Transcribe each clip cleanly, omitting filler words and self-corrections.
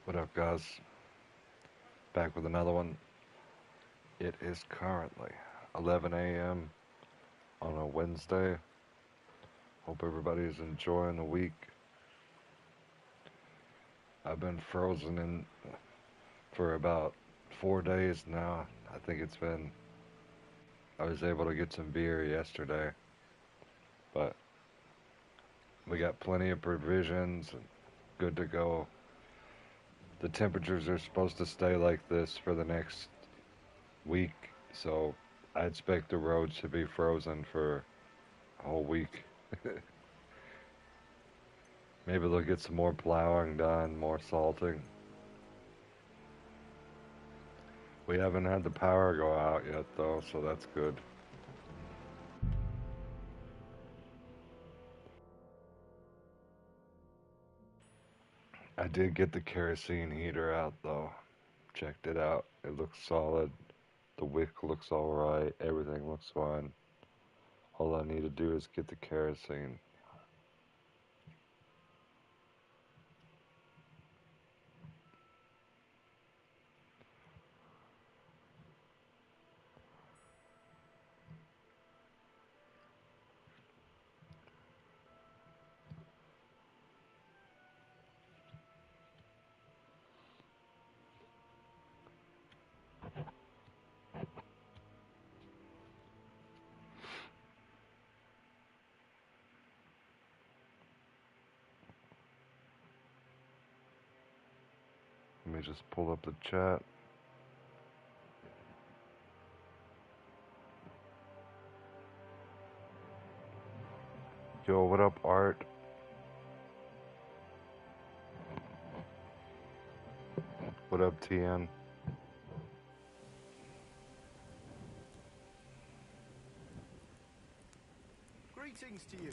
What up, guys? Back with another one. It is currently 11 a.m. on a Wednesday. Hope everybody's enjoying the week. I've been frozen in for about 4 days now. I think it's been. I was able to get some beer yesterday, but we got plenty of provisions and good to go. The temperatures are supposed to stay like this for the next week, so I expect the roads to be frozen for a whole week. Maybe they'll get some more plowing done, more salting. We haven't had the power go out yet, though, so that's good. I did get the kerosene heater out, though. Checked it out. It looks solid. The wick looks alright. Everything looks fine. All I need to do is get the kerosene. Let me just pull up the chat. Yo, what up, Art? What up, TN? Greetings to you.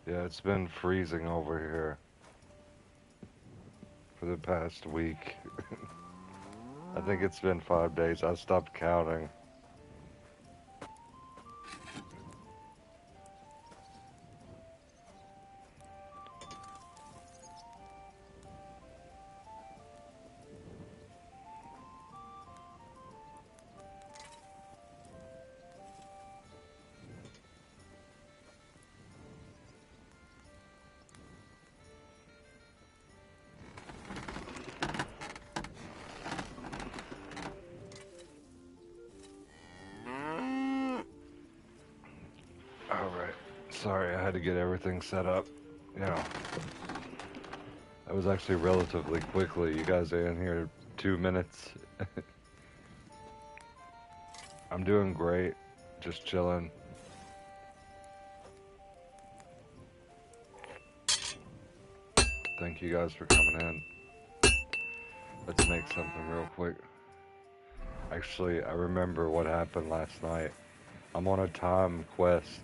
Yeah, it's been freezing over here for the past week. I think it's been 5 days. I stopped counting. Alright. Sorry, I had to get everything set up. You know, that was actually relatively quickly. You guys are in here 2 minutes. I'm doing great. Just chilling. Thank you guys for coming in. Let's make something real quick. Actually, I remember what happened last night. I'm on a time quest.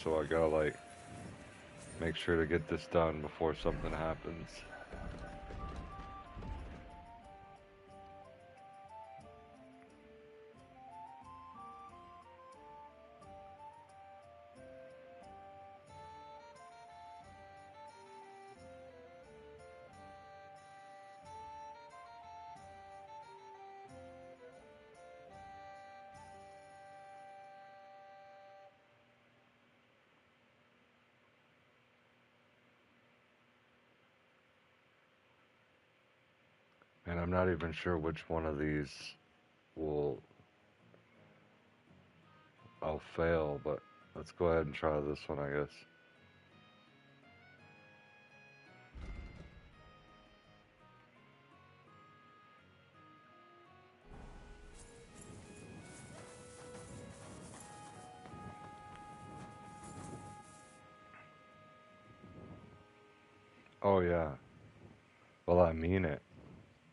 So I gotta, like, make sure to get this done before something happens. And I'm not even sure which one of these will I'll fail, but let's go ahead and try this one, I guess. Oh yeah. Well, I mean it.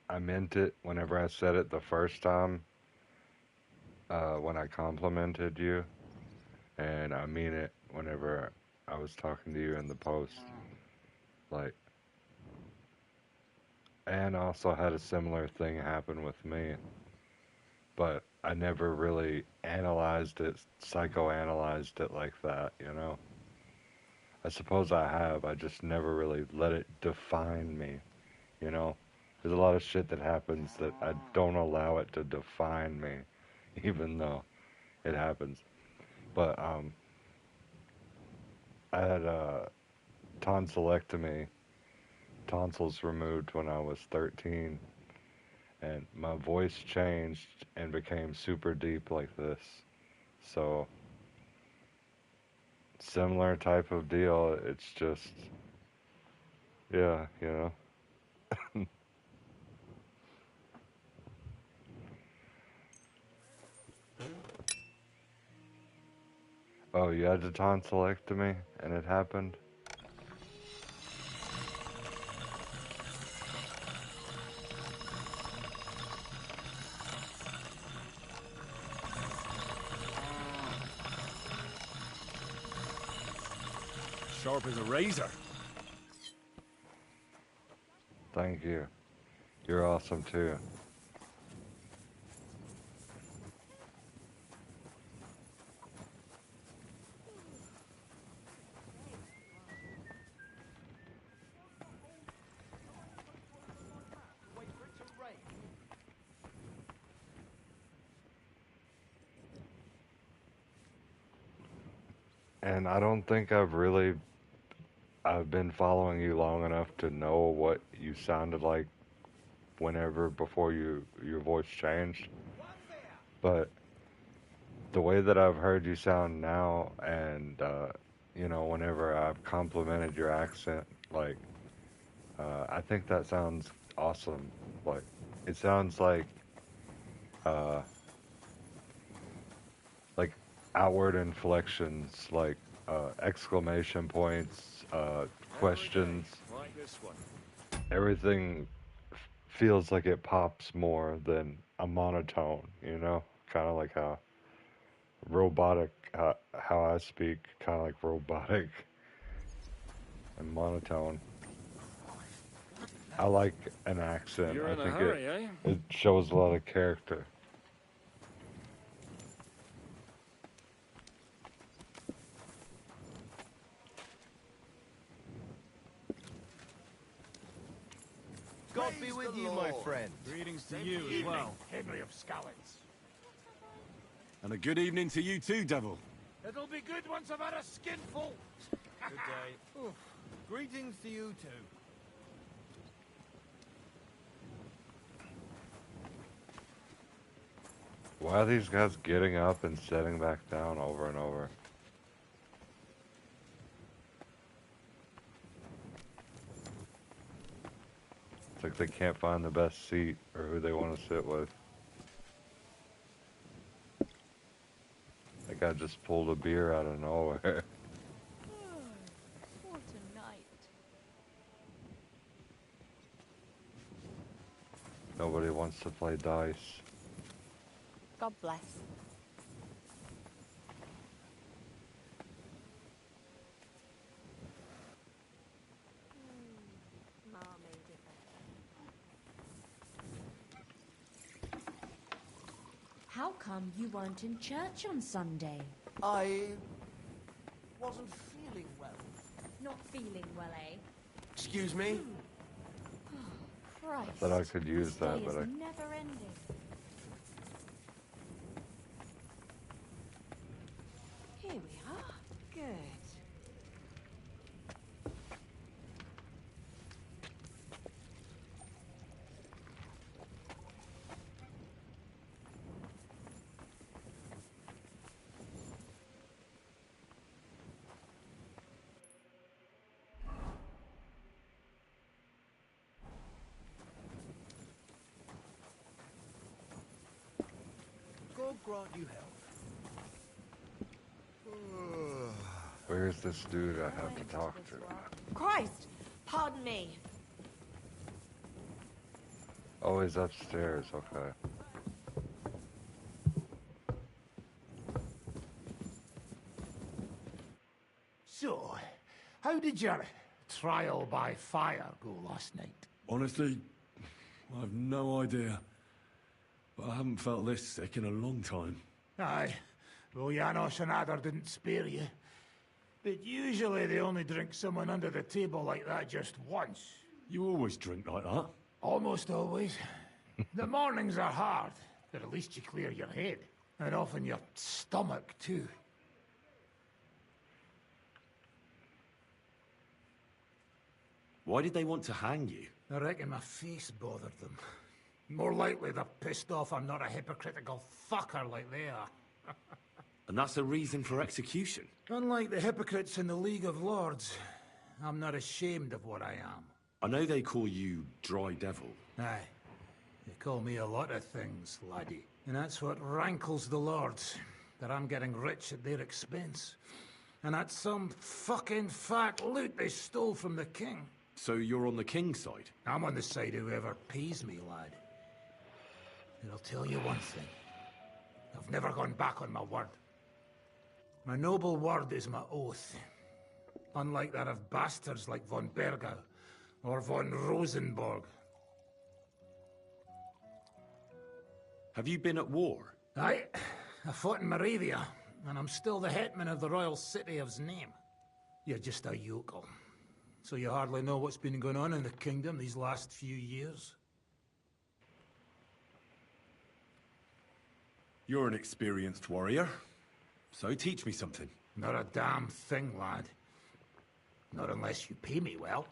I meant it whenever I said it the first time, when I complimented you, and I mean it whenever I was talking to you in the post. Like, and also had a similar thing happen with me, but I never really analyzed it, psychoanalyzed it like that, you know? I suppose I have, I just never really let it define me. You know, there's a lot of shit that happens that I don't allow it to define me, even though it happens. But I had a tonsillectomy, tonsils removed when I was 13, and my voice changed and became super deep like this. So similar type of deal. It's just, yeah, you know. Oh, you had a tonsillectomy and it happened? Sharp as a razor. Thank you. You're awesome too. Wait for it to rain. And I don't think I've been following you long enough to know what you sounded like whenever before your voice changed. But the way that I've heard you sound now, and you know, whenever I've complimented your accent, like I think that sounds awesome. Like it sounds uh, like outward inflections, like exclamation points, questions. Like this one. Everything feels like it pops more than a monotone. You know, kind of like how robotic, how I speak, kind of like robotic and monotone. I like an accent. You're I in a think hurry, eh? it shows a lot of character. God be with you, my friend. Greetings to you as well. Henry of Scallons. And a good evening to you too, Devil. It'll be good once I've had a skinful. Good day. Oof. Greetings to you too. Why are these guys getting up and setting back down over and over? It's like they can't find the best seat or who they want to sit with. That guy just pulled a beer out of nowhere. What a night. Nobody wants to play dice. God bless. Ma made it better. How come you weren't in church on Sunday? I wasn't feeling well. Not feeling well, eh? Excuse me? Christ. Thought I could use this that, day but is I... never ending. Here we are. Good. God grant you health. Where's this dude I have to talk to? Christ! Pardon me. Oh, he's upstairs, okay. So, how did your trial by fire go last night? Honestly, I have no idea. But I haven't felt this sick in a long time. Aye. Well, Janos and Adder didn't spare you. But usually they only drink someone under the table like that just once. You always drink like that? Almost always. The mornings are hard, but at least you clear your head. And often your stomach, too. Why did they want to hang you? I reckon my face bothered them. More likely they're pissed off I'm not a hypocritical fucker like they are. And that's a reason for execution? Unlike the hypocrites in the League of Lords, I'm not ashamed of what I am. I know they call you Dry Devil. Aye. They call me a lot of things, laddie. And that's what rankles the Lords, that I'm getting rich at their expense. And that's some fucking fat loot they stole from the king. So you're on the king's side? I'm on the side of whoever pays me, lad. And I'll tell you one thing. I've never gone back on my word. My noble word is my oath. Unlike that of bastards like von Bergau or von Rosenborg. Have you been at war? I fought in Moravia, and I'm still the hetman of the royal city of Znaim. You're just a yokel. So you hardly know what's been going on in the kingdom these last few years? You're an experienced warrior, so teach me something. Not a damn thing, lad. Not unless you pay me well.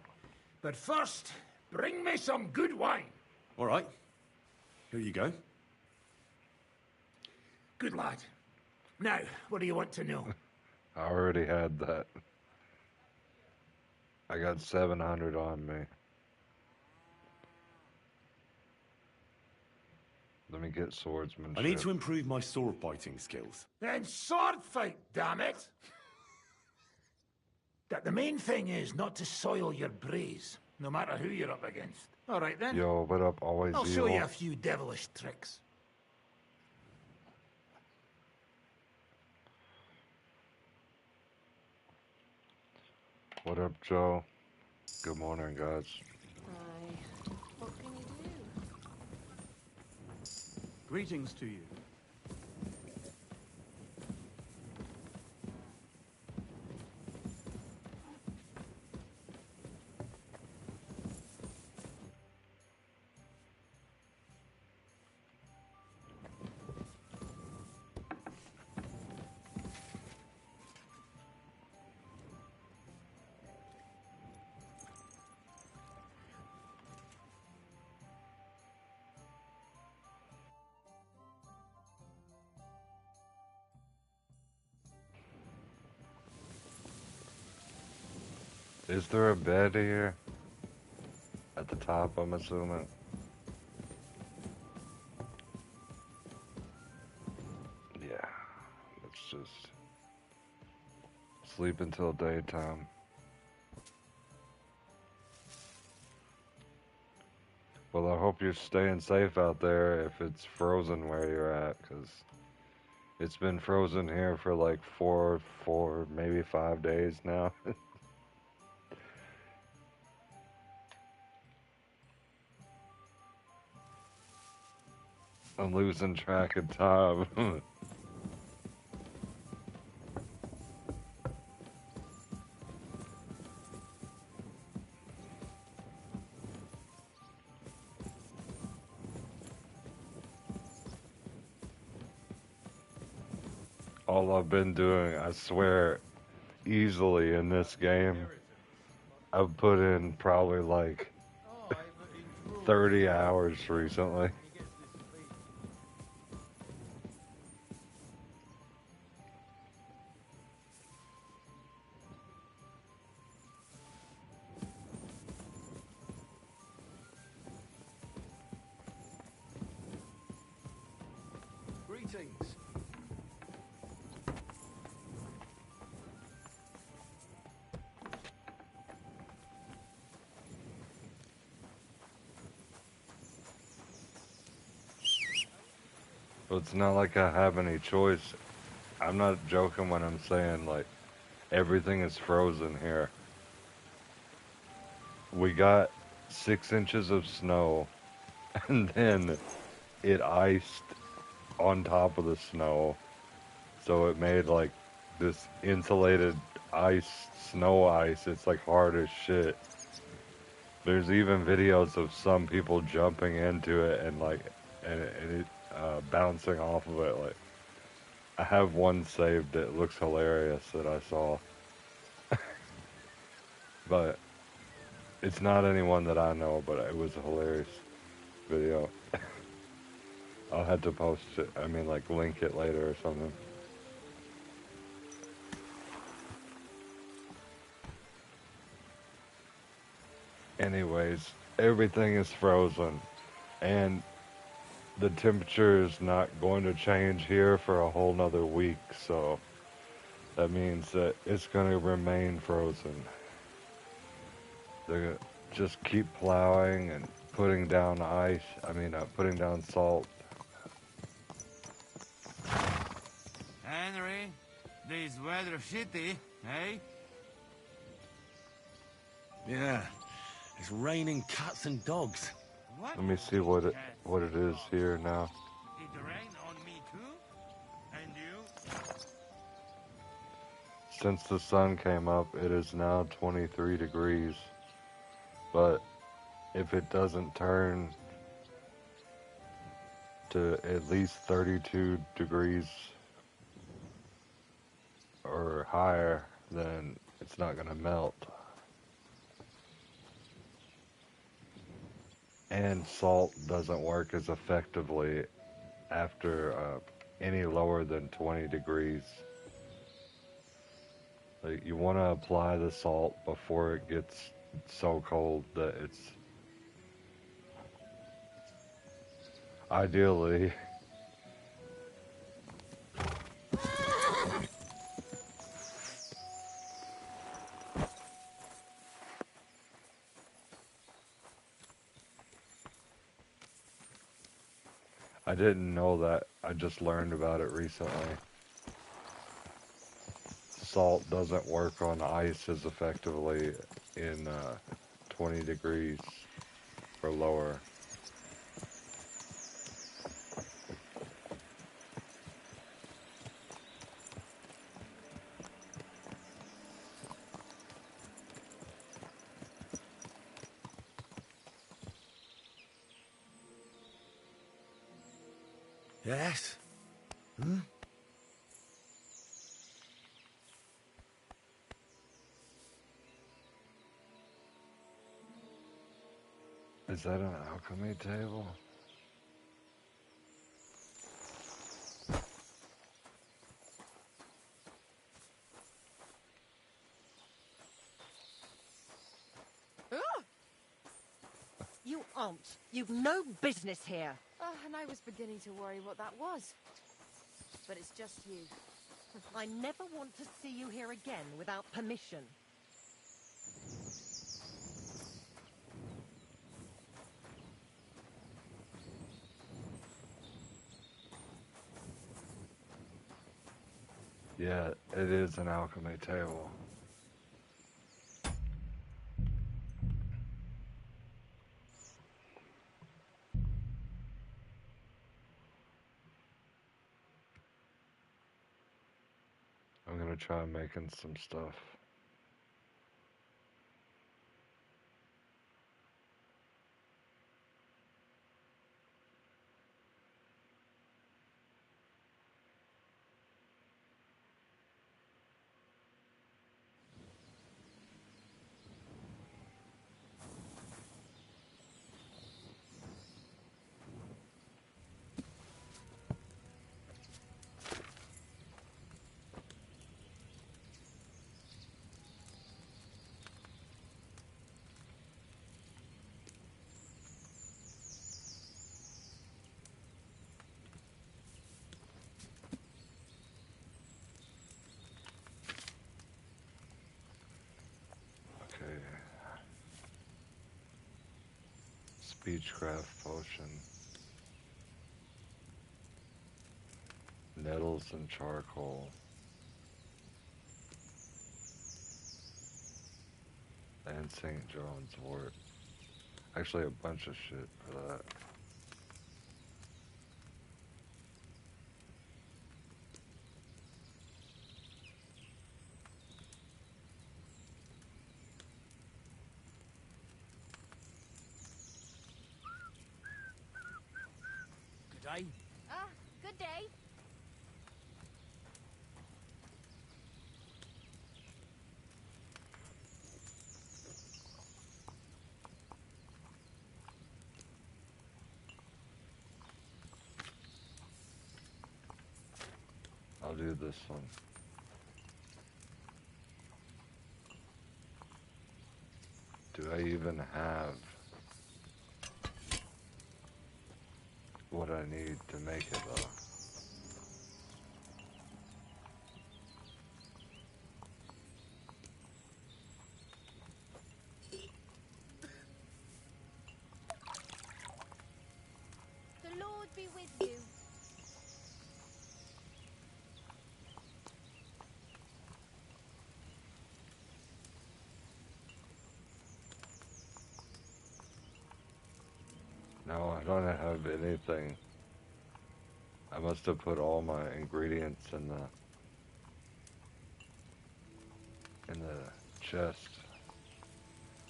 But first, bring me some good wine. All right. Here you go. Good lad. Now, what do you want to know? I already had that. I got 700 on me. Let me get swordsmanship. I need to improve my sword fighting skills. Then sword fight, damn it! That the main thing is not to soil your braze, no matter who you're up against. All right then. Yo, what up, always I'll show evil? you a few devilish tricks. What up, Joe? Good morning, guys. Aye. What can you do? Greetings to you. Is there a bed here? At the top, I'm assuming. Yeah, let's just sleep until daytime. Well, I hope you're staying safe out there if it's frozen where you're at, because it's been frozen here for like four, maybe 5 days now. I'm losing track of time. All I've been doing, I swear, easily in this game, I've put in probably like 30 hours recently. Greetings. But it's not like I have any choice. I'm not joking when I'm saying, like, everything is frozen here. We got 6 inches of snow, and then it iced on top of the snow. So it made, like, this insulated ice, snow ice. It's, like, hard as shit. There's even videos of some people jumping into it and like, and it bouncing off of it. Like, I have one saved that looks hilarious that I saw, but it's not anyone that I know. But it was a hilarious video. I'll have to post it. I mean, like, link it later or something. Anyways, everything is frozen, and the temperature is not going to change here for a whole nother week, so that means that it's going to remain frozen. They're gonna just keep plowing and putting down ice, putting down salt. Henry, this weather shitty, eh? Yeah, it's raining cats and dogs. What? Let me see what it is here now. It rained on me too? And you? Since the sun came up, it is now 23 degrees. But if it doesn't turn to at least 32 degrees or higher, then it's not going to melt. And salt doesn't work as effectively after any lower than 20 degrees. Like, you want to apply the salt before it gets so cold that it's ideally I didn't know that. I just learned about it recently. Salt doesn't work on ice as effectively in 20 degrees or lower. Yes? Is that an alchemy table? You aren't. You've no business here. Oh, and I was beginning to worry what that was. But it's just you. I never want to see you here again without permission. Yeah, it is an alchemy table. I'm gonna try making some stuff. Okay. Speechcraft potion. Nettles and charcoal. And St. John's wort. Actually, a bunch of shit for that. Aye. Ah, good day. I'll do this one. Do I even have what I need to make it though? The Lord be with you. No, I don't have anything. I must have put all my ingredients in the chest.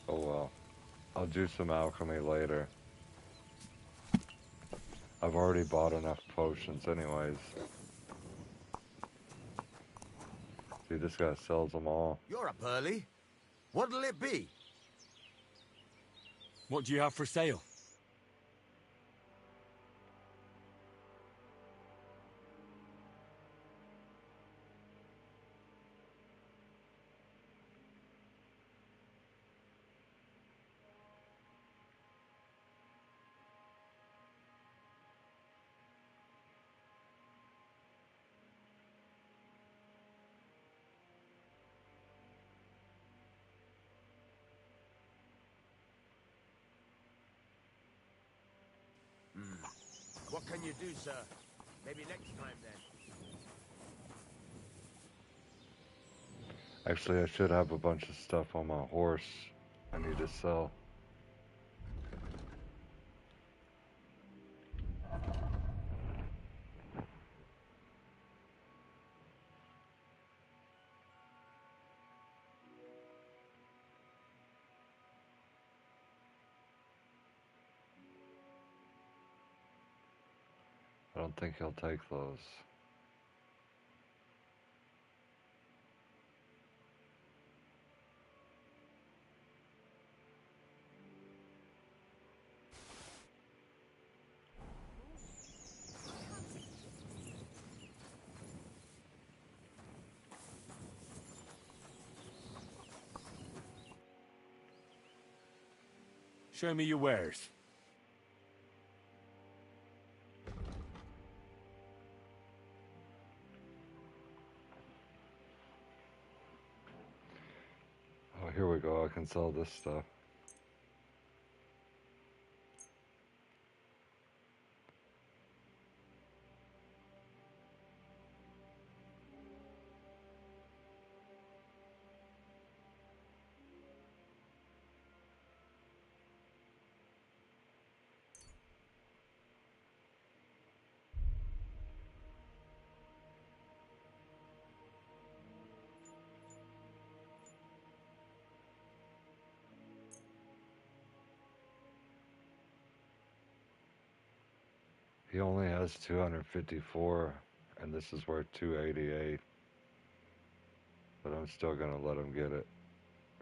Oh well. I'll do some alchemy later. I've already bought enough potions anyways. See, this guy sells them all. You're up early. What'll it be? What do you have for sale? What can you do, sir? Maybe next time then. Actually, I should have a bunch of stuff on my horse I need to sell. I don't think he'll take those. Show me your wares. Oh, here we go. I can sell this stuff. He only has 254, and this is worth 288. But I'm still gonna let him get it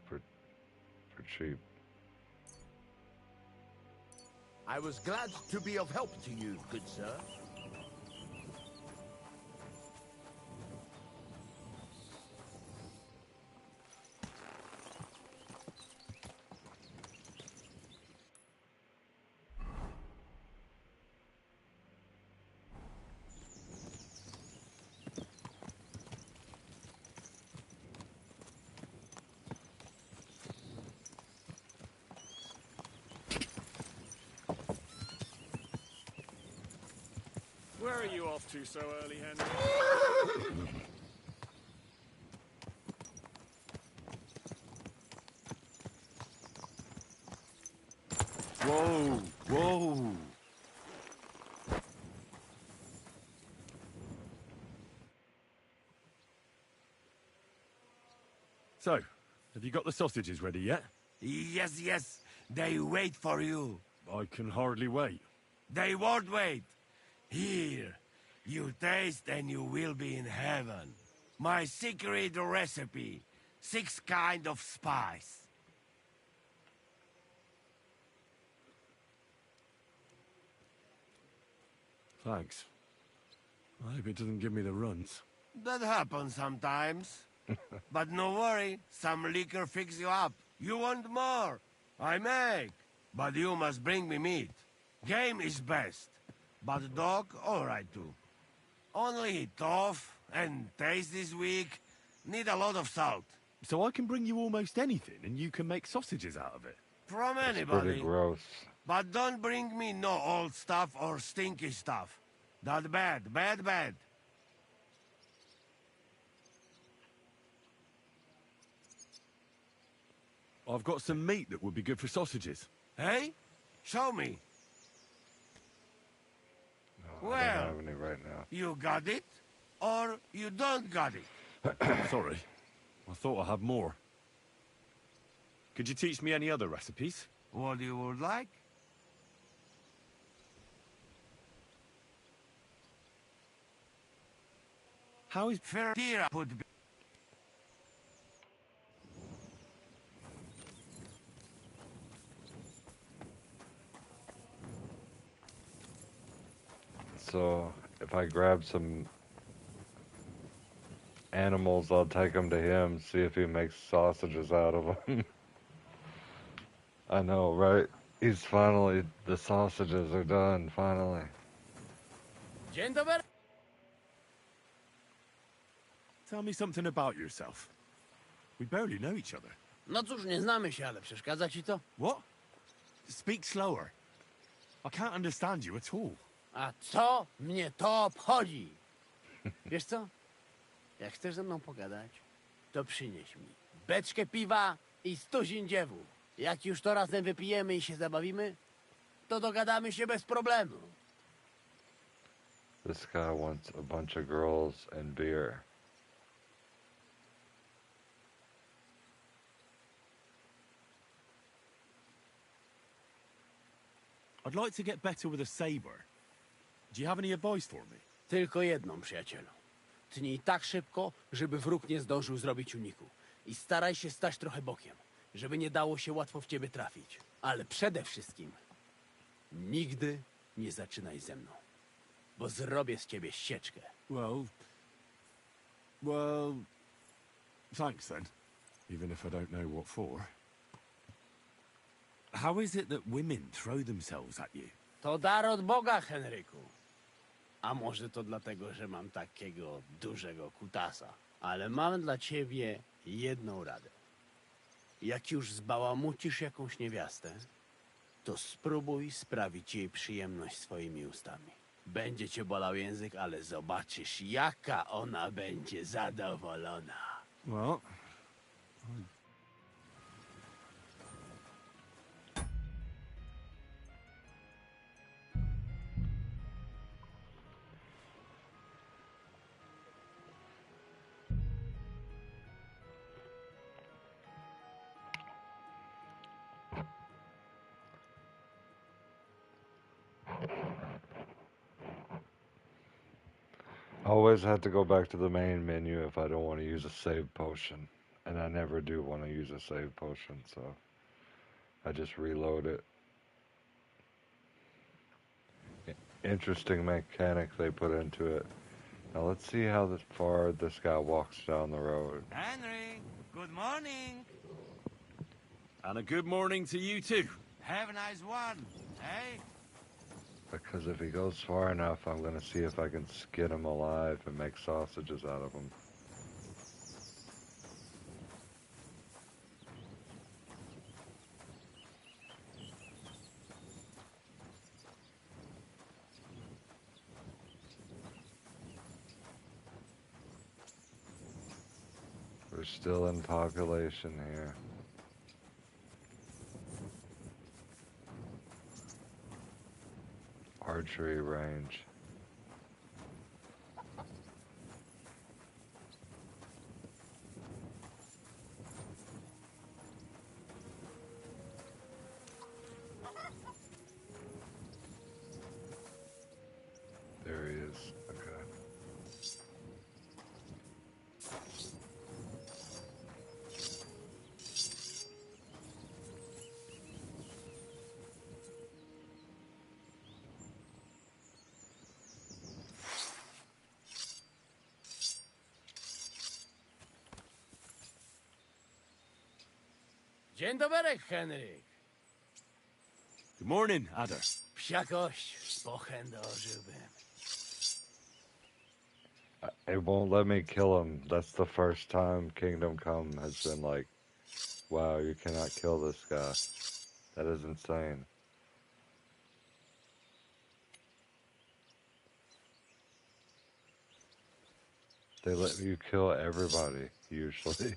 for cheap. I was glad to be of help to you, good sir. Where are you off to so early, Henry? Whoa, whoa. So, have you got the sausages ready yet? Yes, yes. They wait for you. I can hardly wait. They won't wait. Here, you taste and you will be in heaven. My secret recipe. 6 kind of spice. Thanks. I hope it doesn't give me the runs. That happens sometimes. But no worry, some liquor fix you up. You want more? I make. But you must bring me meat. Game is best. But dog, alright too. Only tough and taste this weak. Need a lot of salt. So I can bring you almost anything, and you can make sausages out of it. From It's anybody. pretty gross. But don't bring me no old stuff or stinky stuff. That bad, bad, bad. I've got some meat that would be good for sausages. Hey? Show me. No, I Well, don't have any right now. You got it? Or you don't got it? Sorry. I thought I had more. Could you teach me any other recipes? What you would like? How is... Fertira put... So, if I grab some animals, I'll take them to him, see if he makes sausages out of them. I know, right? He's finally... The sausages are done, finally. Dzień dobry. Tell me something about yourself. We barely know each other. No cóż, nie znamy się, ale przeszkadza ci to? What? Speak slower. I can't understand you at all. A co mnie to obchodzi? Wiesz co? Jak chcesz ze mną pogadać, to przynieś mi beczkę piwa i 100 ziędziewów. Jak już to razem wypijemy i się zabawimy, to dogadamy się bez problemu. This guy wants a bunch of girls and beer. I'd like to get better with a saber. Do you have any advice for me? Tylko jedną, przyjacielu. Tnij tak szybko, żeby wróg nie zdążył zrobić uniku. I staraj się stać trochę bokiem, żeby nie dało się łatwo w ciebie trafić. Ale przede wszystkim nigdy nie zaczynaj ze mną, bo zrobię z ciebie sieczkę. Well, thanks then. Even if I don't know what for. How is it that women throw themselves at you? To dar od Boga, Henryku. A może to dlatego, że mam takiego dużego kutasa. Ale mam dla ciebie jedną radę. Jak już zbałamucisz jakąś niewiastę, to spróbuj sprawić jej przyjemność swoimi ustami. Będzie cię bolał język, ale zobaczysz, jaka ona będzie zadowolona. Well, I always have to go back to the main menu if I don't want to use a save potion. And I never do want to use a save potion, so I just reload it. Interesting mechanic they put into it. Now let's see how far this guy walks down the road. Henry, good morning. and a good morning to you too. Have a nice one. Hey? Because if he goes far enough, I'm going to see if I can skin him alive and make sausages out of him. We're still in population here. Archery range. Dzień dobry, Henryk. Good morning, Adder. Psiakoś, spochen dożyłbym. It won't let me kill him. That's the first time Kingdom Come has been like, wow, you cannot kill this guy. That is insane. They let you kill everybody, usually.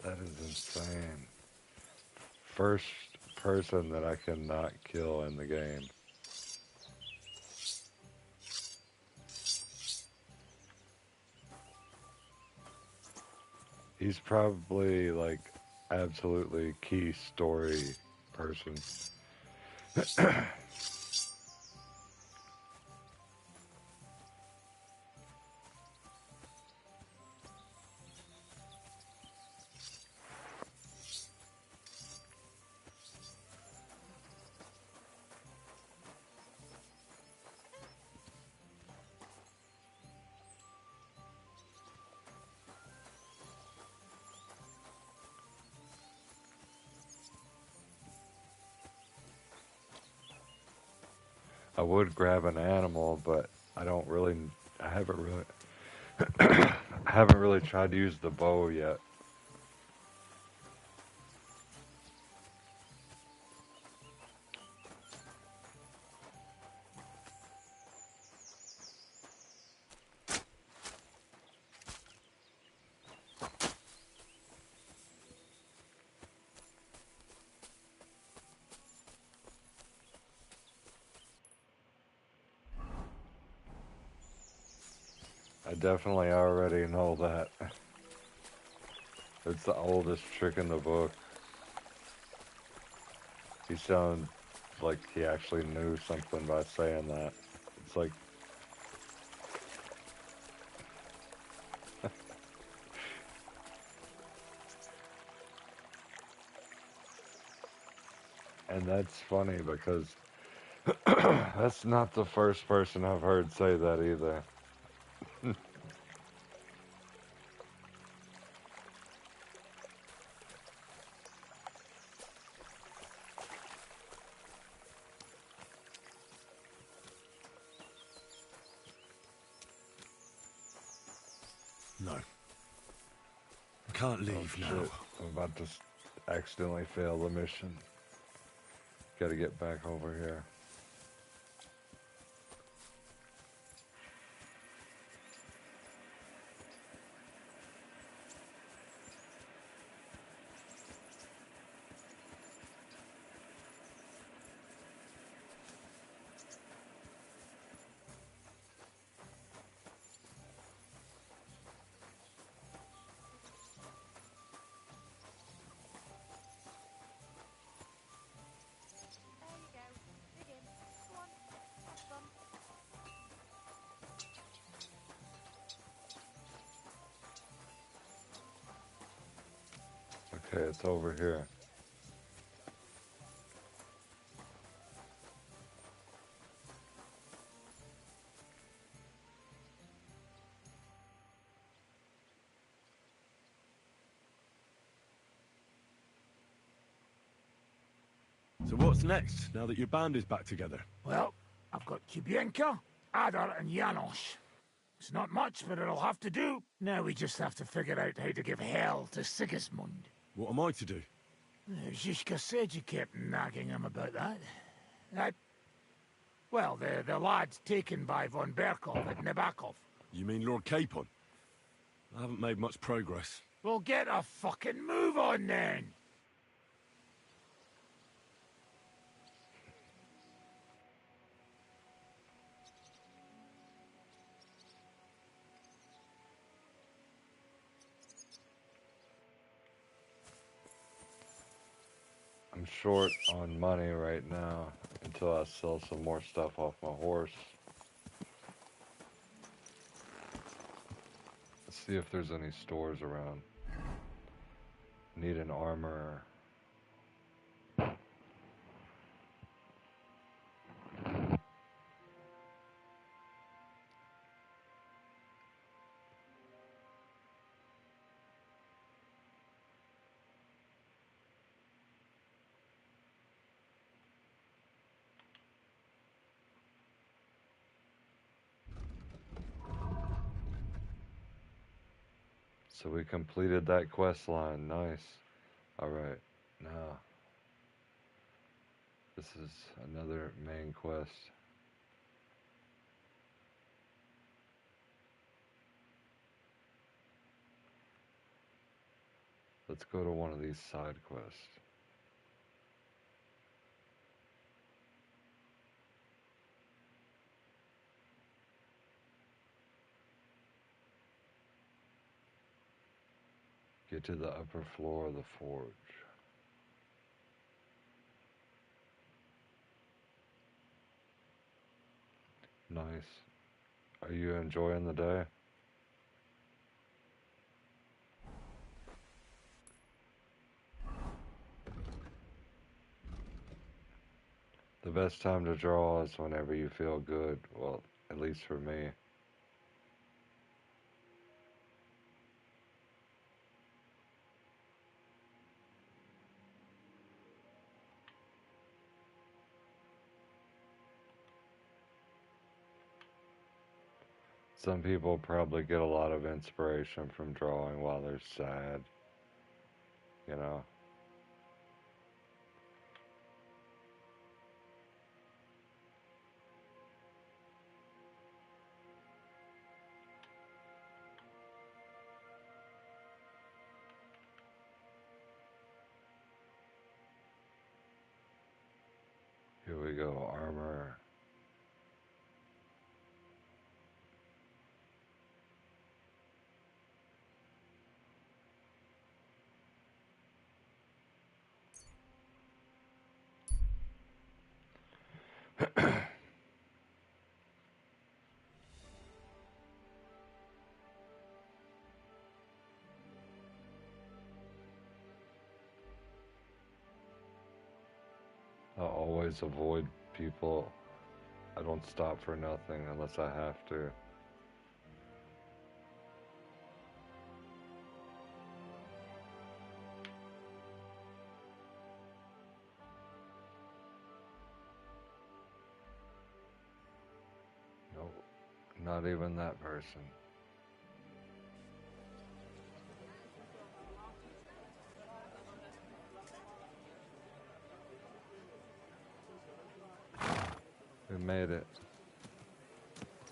That is insane. First person that I cannot kill in the game. He's probably like absolutely key story person. I would grab an animal, but I haven't really, I haven't really tried to use the bow yet. I definitely already know that. It's the oldest trick in the book. He sounds like he actually knew something by saying that. It's like... And that's funny because that's not the first person I've heard say that either. No. I can't leave now. Shit. I'm about to accidentally fail the mission. Gotta get back over here. There you go. Dig in. Go on. Have fun. Okay, it's over here. So what's next, now that your band is back together? Well, I've got Kubienka, Adar, and Janos. It's not much, but it'll have to do. Now we just have to figure out how to give hell to Sigismund. What am I to do? Zizka said you kept nagging him about that. Well, the lad's taken by von Berkov at Nabakov. You mean Lord Capon? I haven't made much progress. Well, get a fucking move on then! I'm short on money right now until I sell some more stuff off my horse. See if there's any stores around. Need an armor. So we completed that quest line. Nice. Alright, now this is another main quest. Let's go to one of these side quests. Get to the upper floor of the forge. Nice. Are you enjoying the day? The best time to draw is whenever you feel good. Well, at least for me. Some people probably get a lot of inspiration from drawing while they're sad, you know. Here we go, armor. I'll always avoid people. I don't stop for nothing unless I have to. No, not even that person. We made it.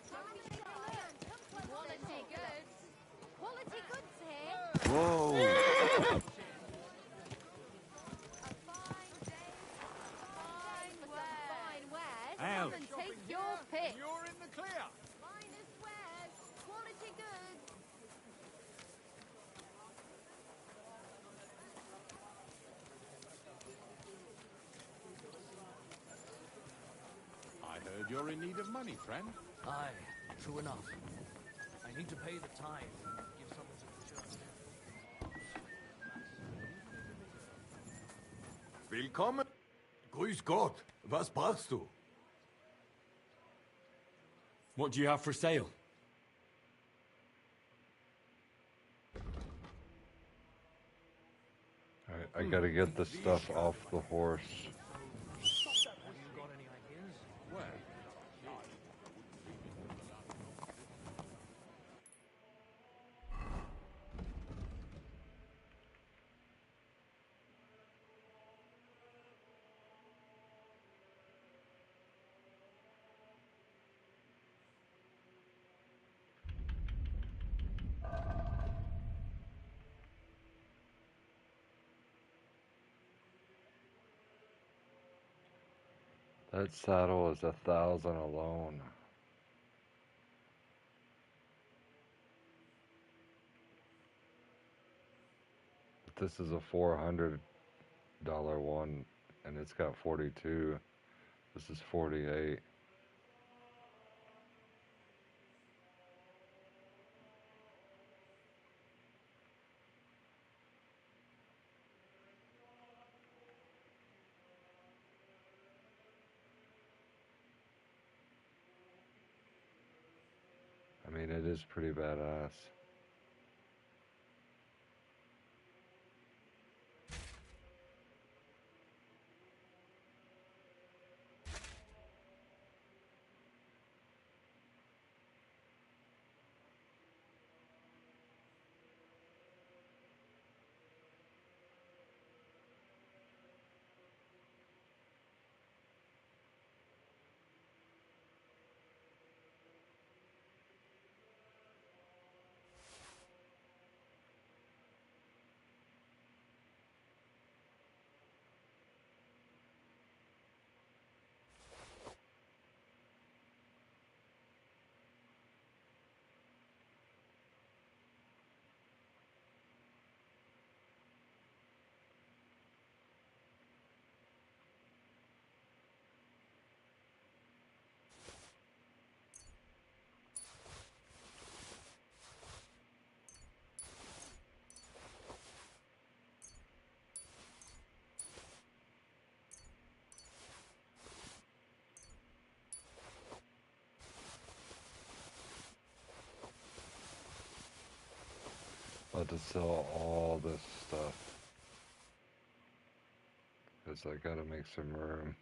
Quality goods. Quality goods here. Whoa! A fine day. Fine wares. Fine wares. Al. Come and take your pick. You're in the clear. Finest wares. Quality goods. I heard you're in need of money, friend. Aye, true enough. I need to pay the tithe and give something to the church. Willkommen. Grüß Gott. Was brauchst du? What do you have for sale? Alright, I gotta get the stuff off the horse. Have you got any ideas? Where? That saddle is 1,000 alone. But this is a $400 one, and it's got 42. This is 48. it is pretty badass. About to sell all this stuff because I gotta make some room.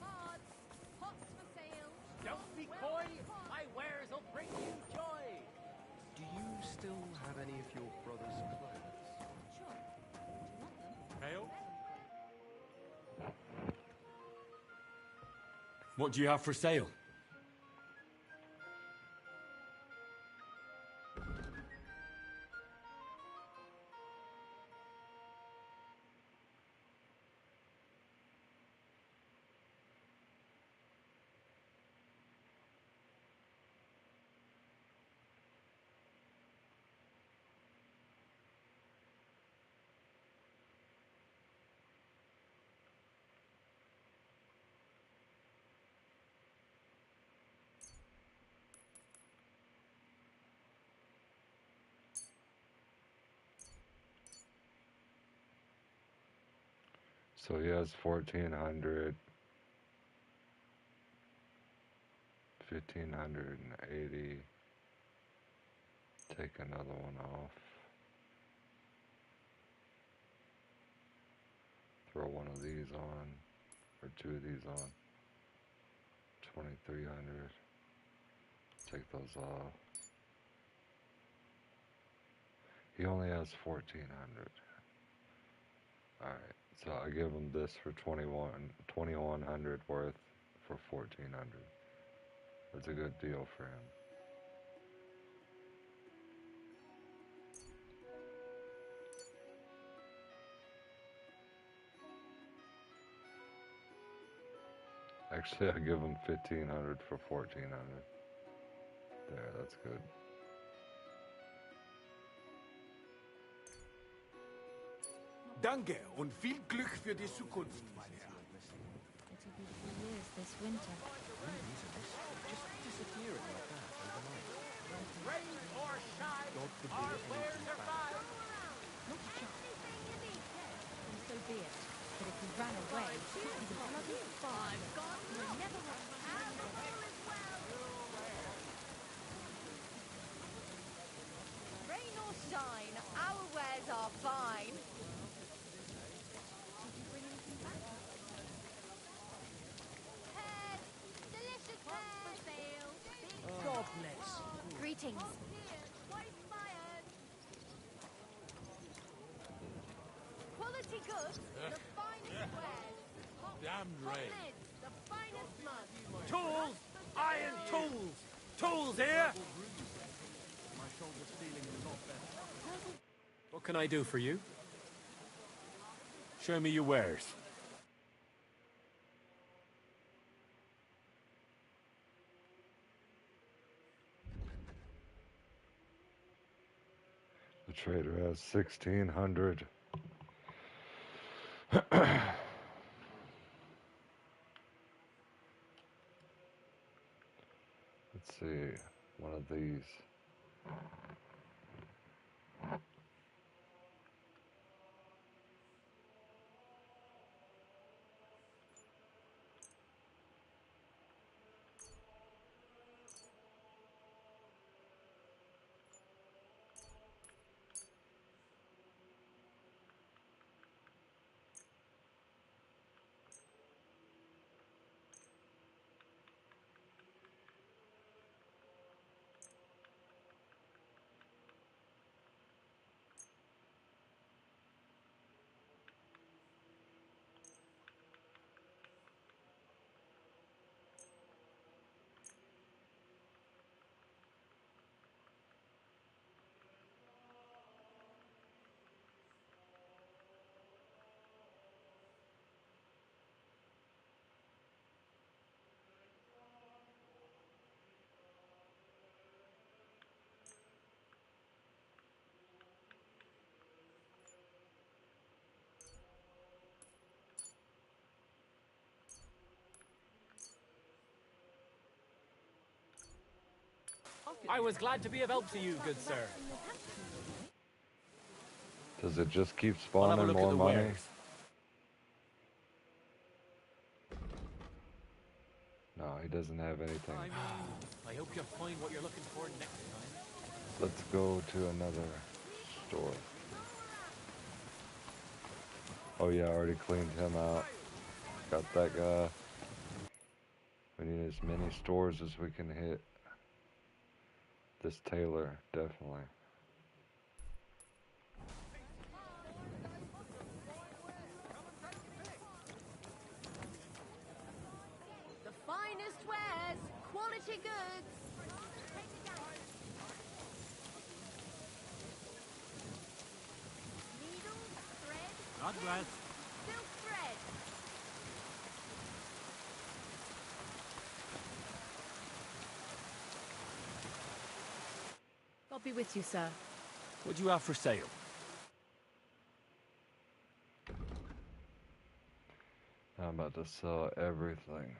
Pots! Pots for sale! Don't be coy! My wares will bring you joy! Do you still have any of your brother's clothes? Sure. Do you want them? Ale? What do you have for sale? So he has 1400, 1580. Take another one off. Throw one of these on, or two of these on. 2300. Take those off. He only has 1400. Alright, so I give him this for 2100 worth for 1400. That's a good deal for him. Actually, I give him 1500 for 1400. There, that's good. Danke und viel Glück für die Zukunft, mein Herr. It'll be 3 years this winter. Just disappearing like that overnight. Rain or shine, our wares are fine! Not a chance. And so be it. But if he ran away, he's a bloody fine. You'll never want to see him again. Rain or shine, our wares are fine. Did you bring anything back? Pears! Delicious pears! For sale! God bless. Greetings. Quality goods, the finest wares. Damn right. Lids, the finest mud. Tools! Iron tools! Tools here! My shoulder's feeling a lot better. What can I do for you? Show me your wares. The trader has 1600. see. One of these. I was glad to be of help to you, good sir. Does it just keep I'll have a spawning look at more the money? wares. No, he doesn't have anything. I mean, I hope you find what you're looking for next time. Let's go to another store. Oh yeah, I already cleaned him out. Got that guy. We need as many stores as we can hit. This tailor, definitely. The finest wares, quality goods. Needles, thread, God bless. silk thread. God be with you, sir. What do you have for sale? I'm about to sell everything.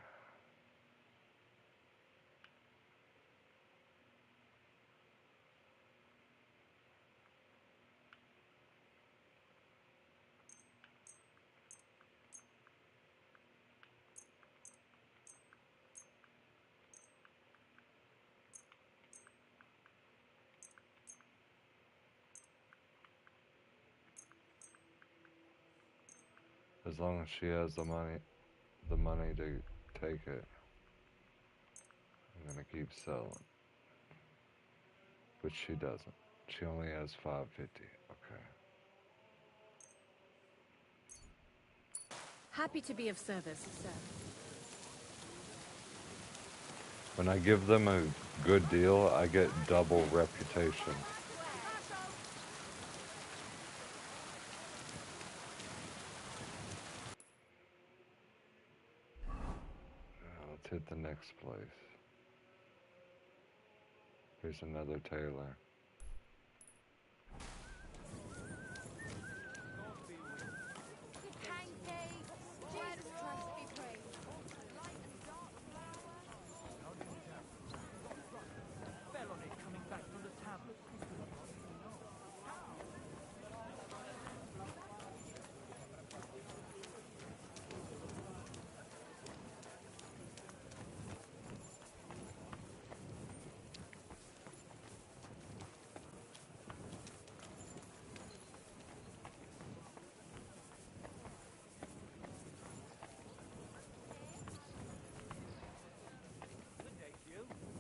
As long as she has the money to take it, I'm gonna keep selling. But she doesn't. She only has 550. Okay. Happy to be of service, sir. When I give them a good deal, I get double reputation. Let's hit the next place. Here's another tailor. Pancakes. Jesus Christ be praised. Fell on it coming back from the tavern.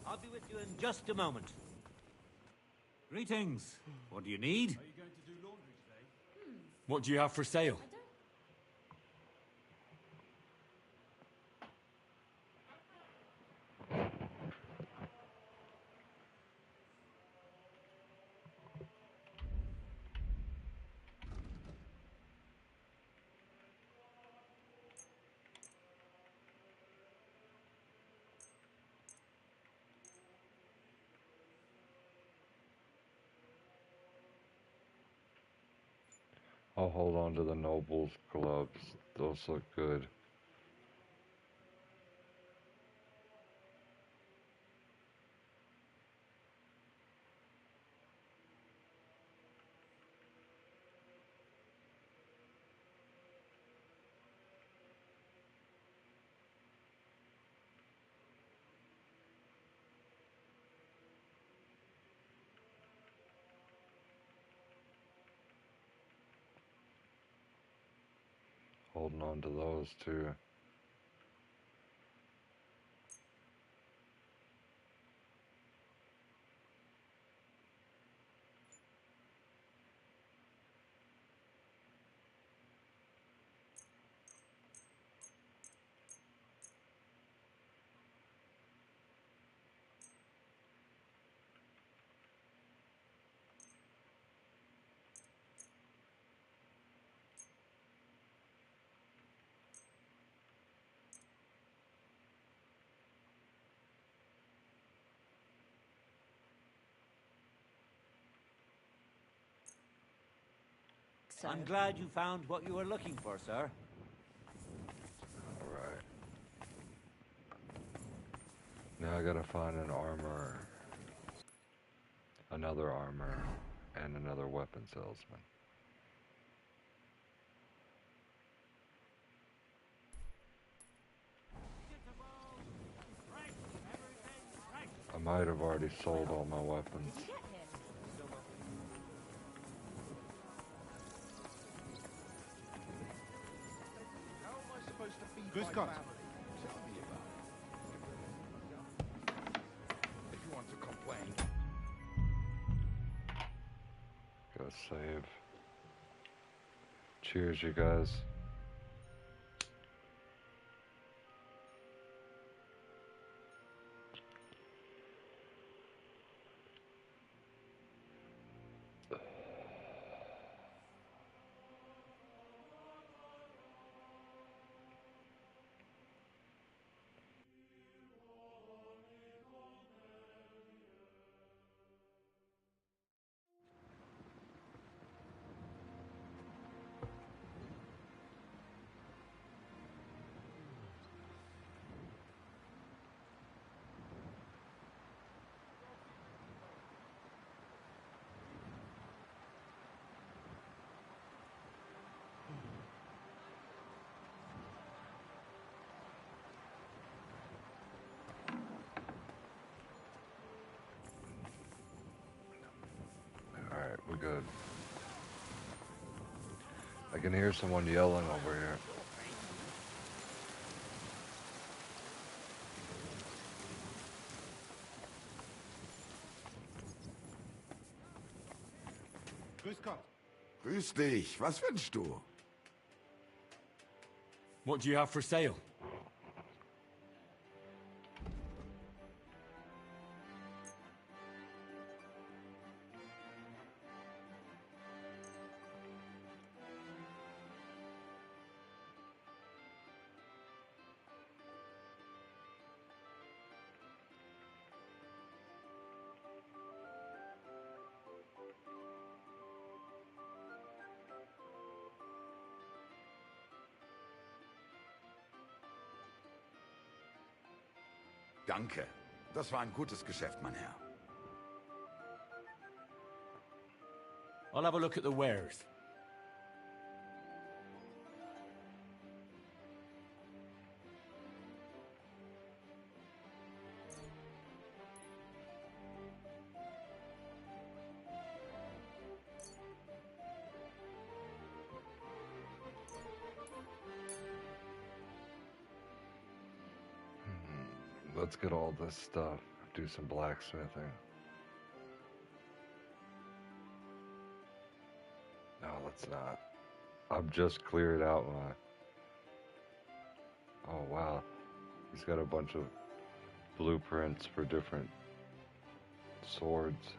I'll be with you in just a moment. Greetings. What do you need? Are you going to do laundry today? What do you have for sale? I'll hold on to the Noble's gloves. Those look good. Holding on to those too. I'm glad you found what you were looking for, sir. Alright. Now I gotta find an armor, another armor, and another weapon salesman. I might have already sold all my weapons. Grüß Gott. If you want to complain. Gotta save. Cheers, you guys. Alright, we're good. I can hear someone yelling over here. Grüß Gott. Grüß dich. Was wünschst du? What do you have for sale? Danke. Das war ein gutes Geschäft, mein Herr. I'll have a look at the wares. Let's get all this stuff. Do some blacksmithing. No, let's not. I've just cleared out my... Oh, wow. He's got a bunch of blueprints for different swords.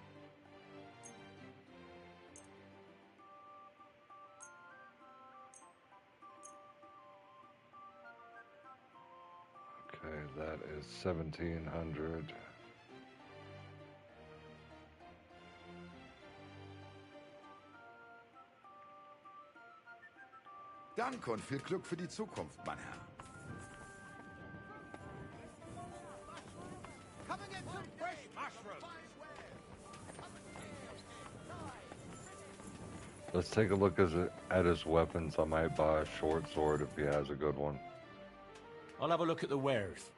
Okay, that is 1,700. Danke und viel Glück für die Zukunft, mein Herr. Come and get some fresh mushrooms. Let's take a look at his weapons. I might buy a short sword if he has a good one. I'll have a look at the wares.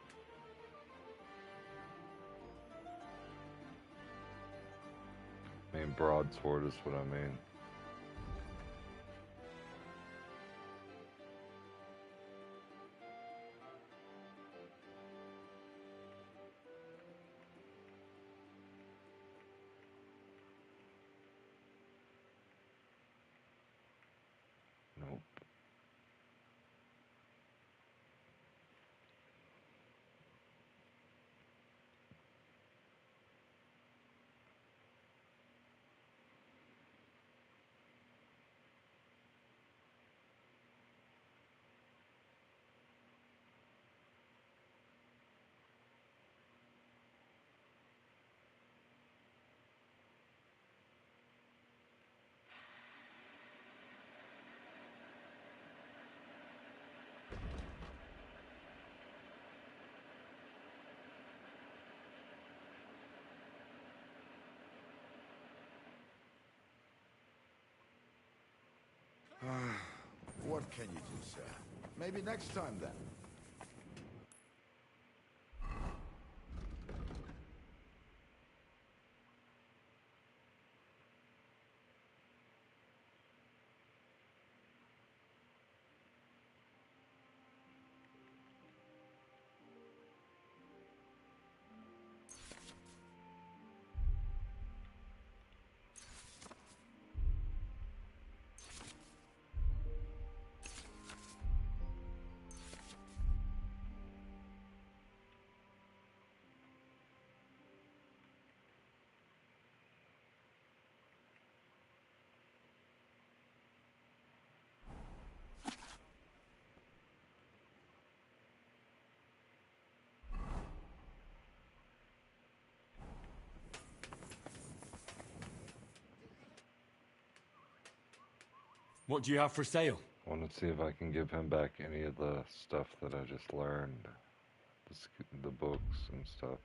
I mean, broadsword is what I mean. What can you do, sir? Maybe next time, then. What do you have for sale? I want to see if I can give him back any of the stuff that I just learned. The books and stuff.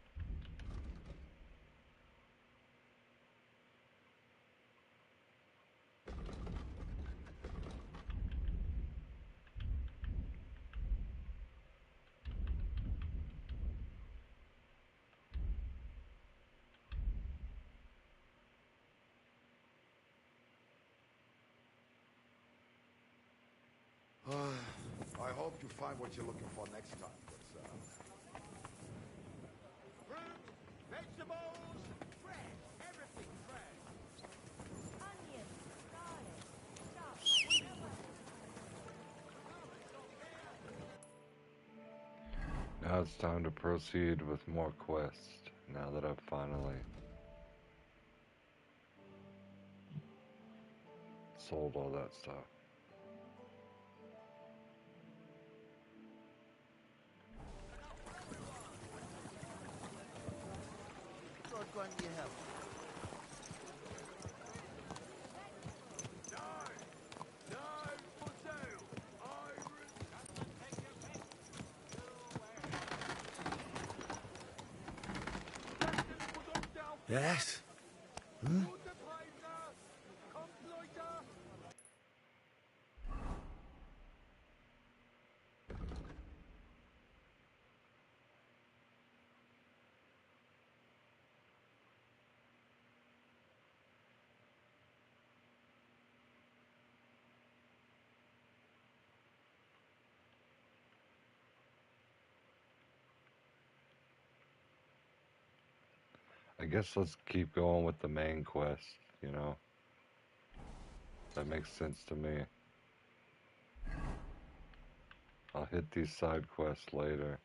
I hope you find what you're looking for next time, but, Fruit, vegetables, fresh, everything fresh. Onions, garlic, stuff, whatever. Now it's time to proceed with more quests, now that I've finally sold all that stuff. What one do you have? Yes? Hmm? I guess let's keep going with the main quest, you know? That makes sense to me. I'll hit these side quests later.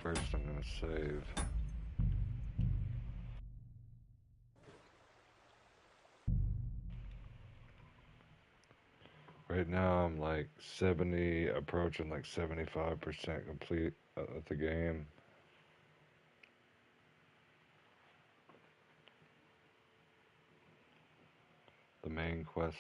First I'm gonna save. Right now I'm like 70, approaching like 75% complete of the game. The main quest.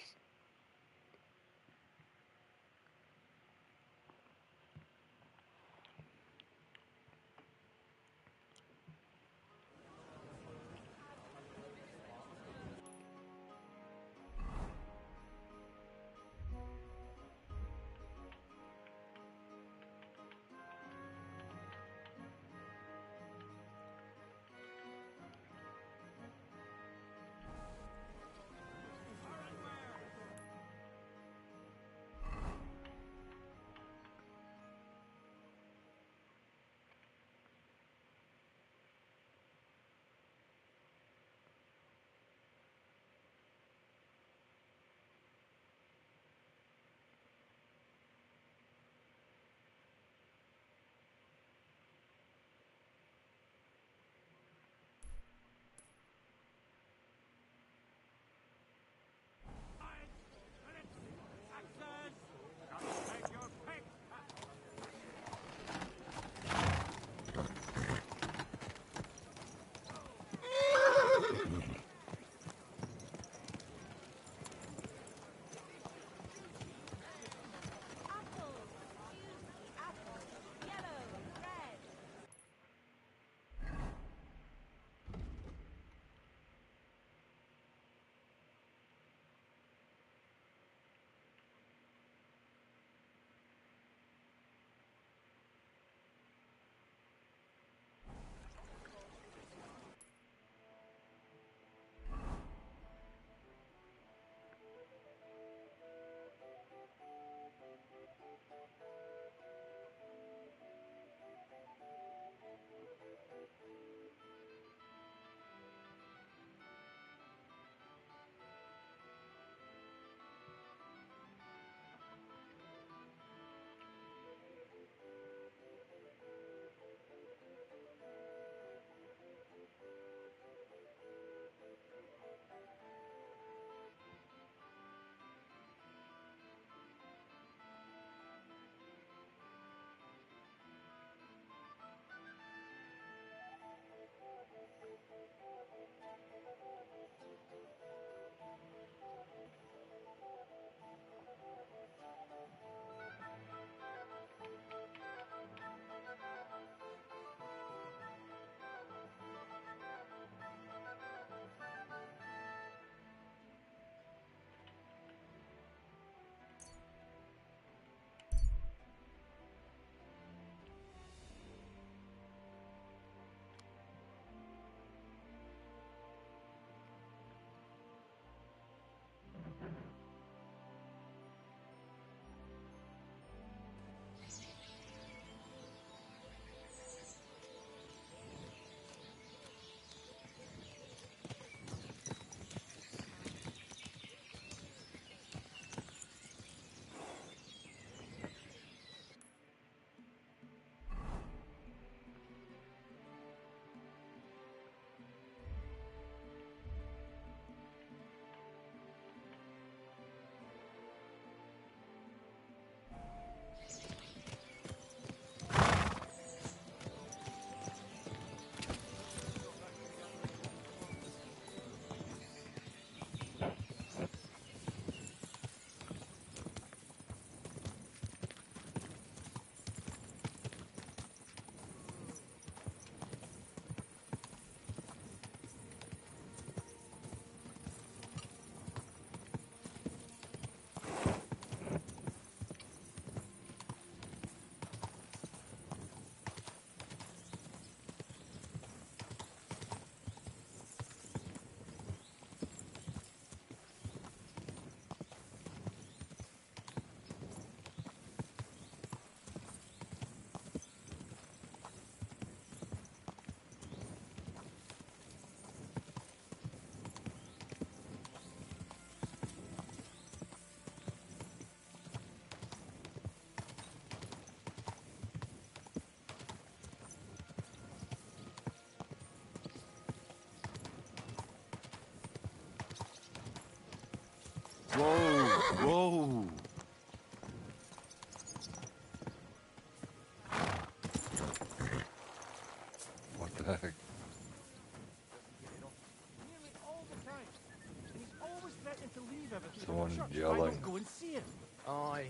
Whoa, whoa. What the heck? Someone yelling. Go and see him. Aye.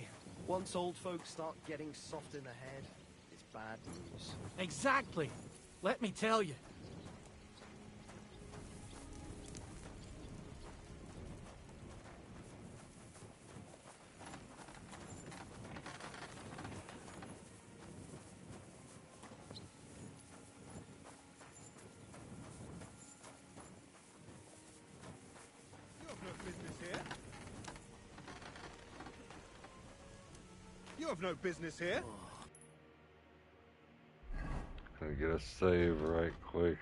Once old folks start getting soft in the head, it's bad news. Exactly. Let me tell you. You have no business here. Gonna get a save right quick.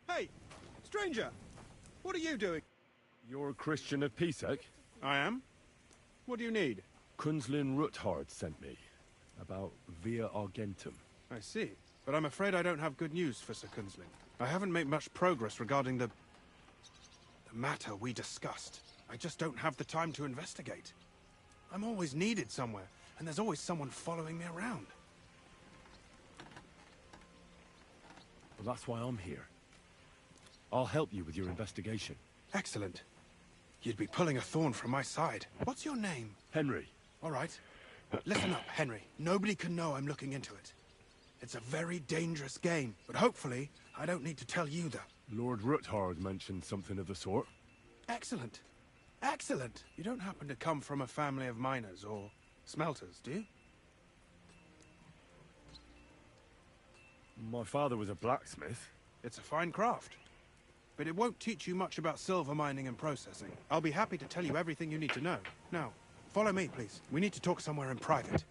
Hey, stranger! What are you doing? You're a Christian of Pisek? I am. What do you need? Kunzlin Ruthard sent me. About Via Argentum. I see. But I'm afraid I don't have good news for Sir Kunzlin. I haven't made much progress regarding the matter we discussed. I just don't have the time to investigate. I'm always needed somewhere, and there's always someone following me around. Well, that's why I'm here. I'll help you with your investigation. Excellent. You'd be pulling a thorn from my side. What's your name? Henry. All right. Listen up, Henry. Nobody can know I'm looking into it. It's a very dangerous game, but hopefully I don't need to tell you that. Lord Ruthard mentioned something of the sort. Excellent. Excellent. You don't happen to come from a family of miners or smelters, do you? My father was a blacksmith. It's a fine craft. But it won't teach you much about silver mining and processing. I'll be happy to tell you everything you need to know. Now, follow me, please. We need to talk somewhere in private.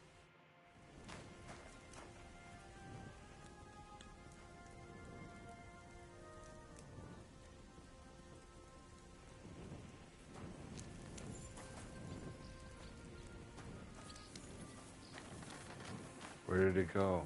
Where did it go?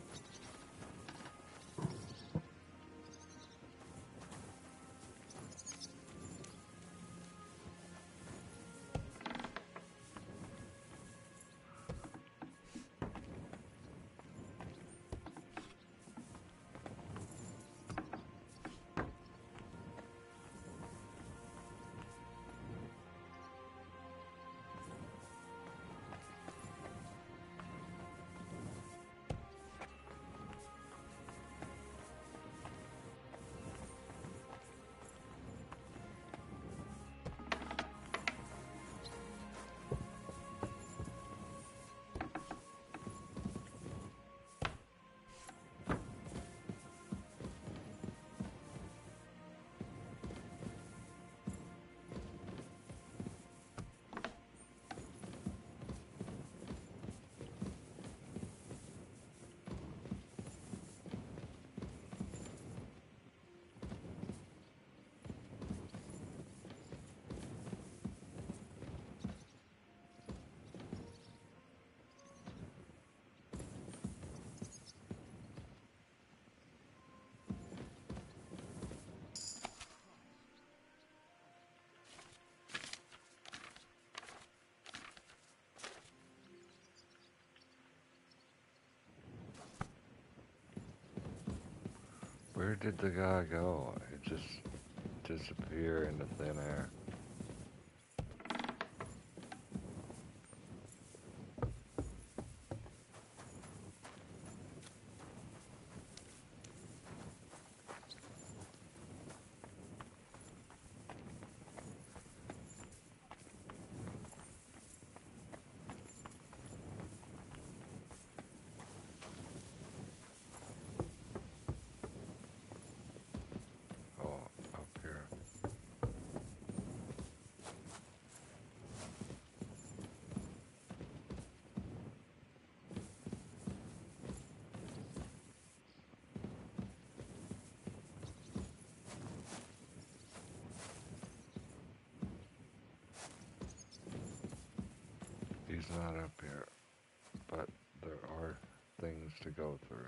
Where did the guy go? It just disappeared into thin air. not up here, but there are things to go through.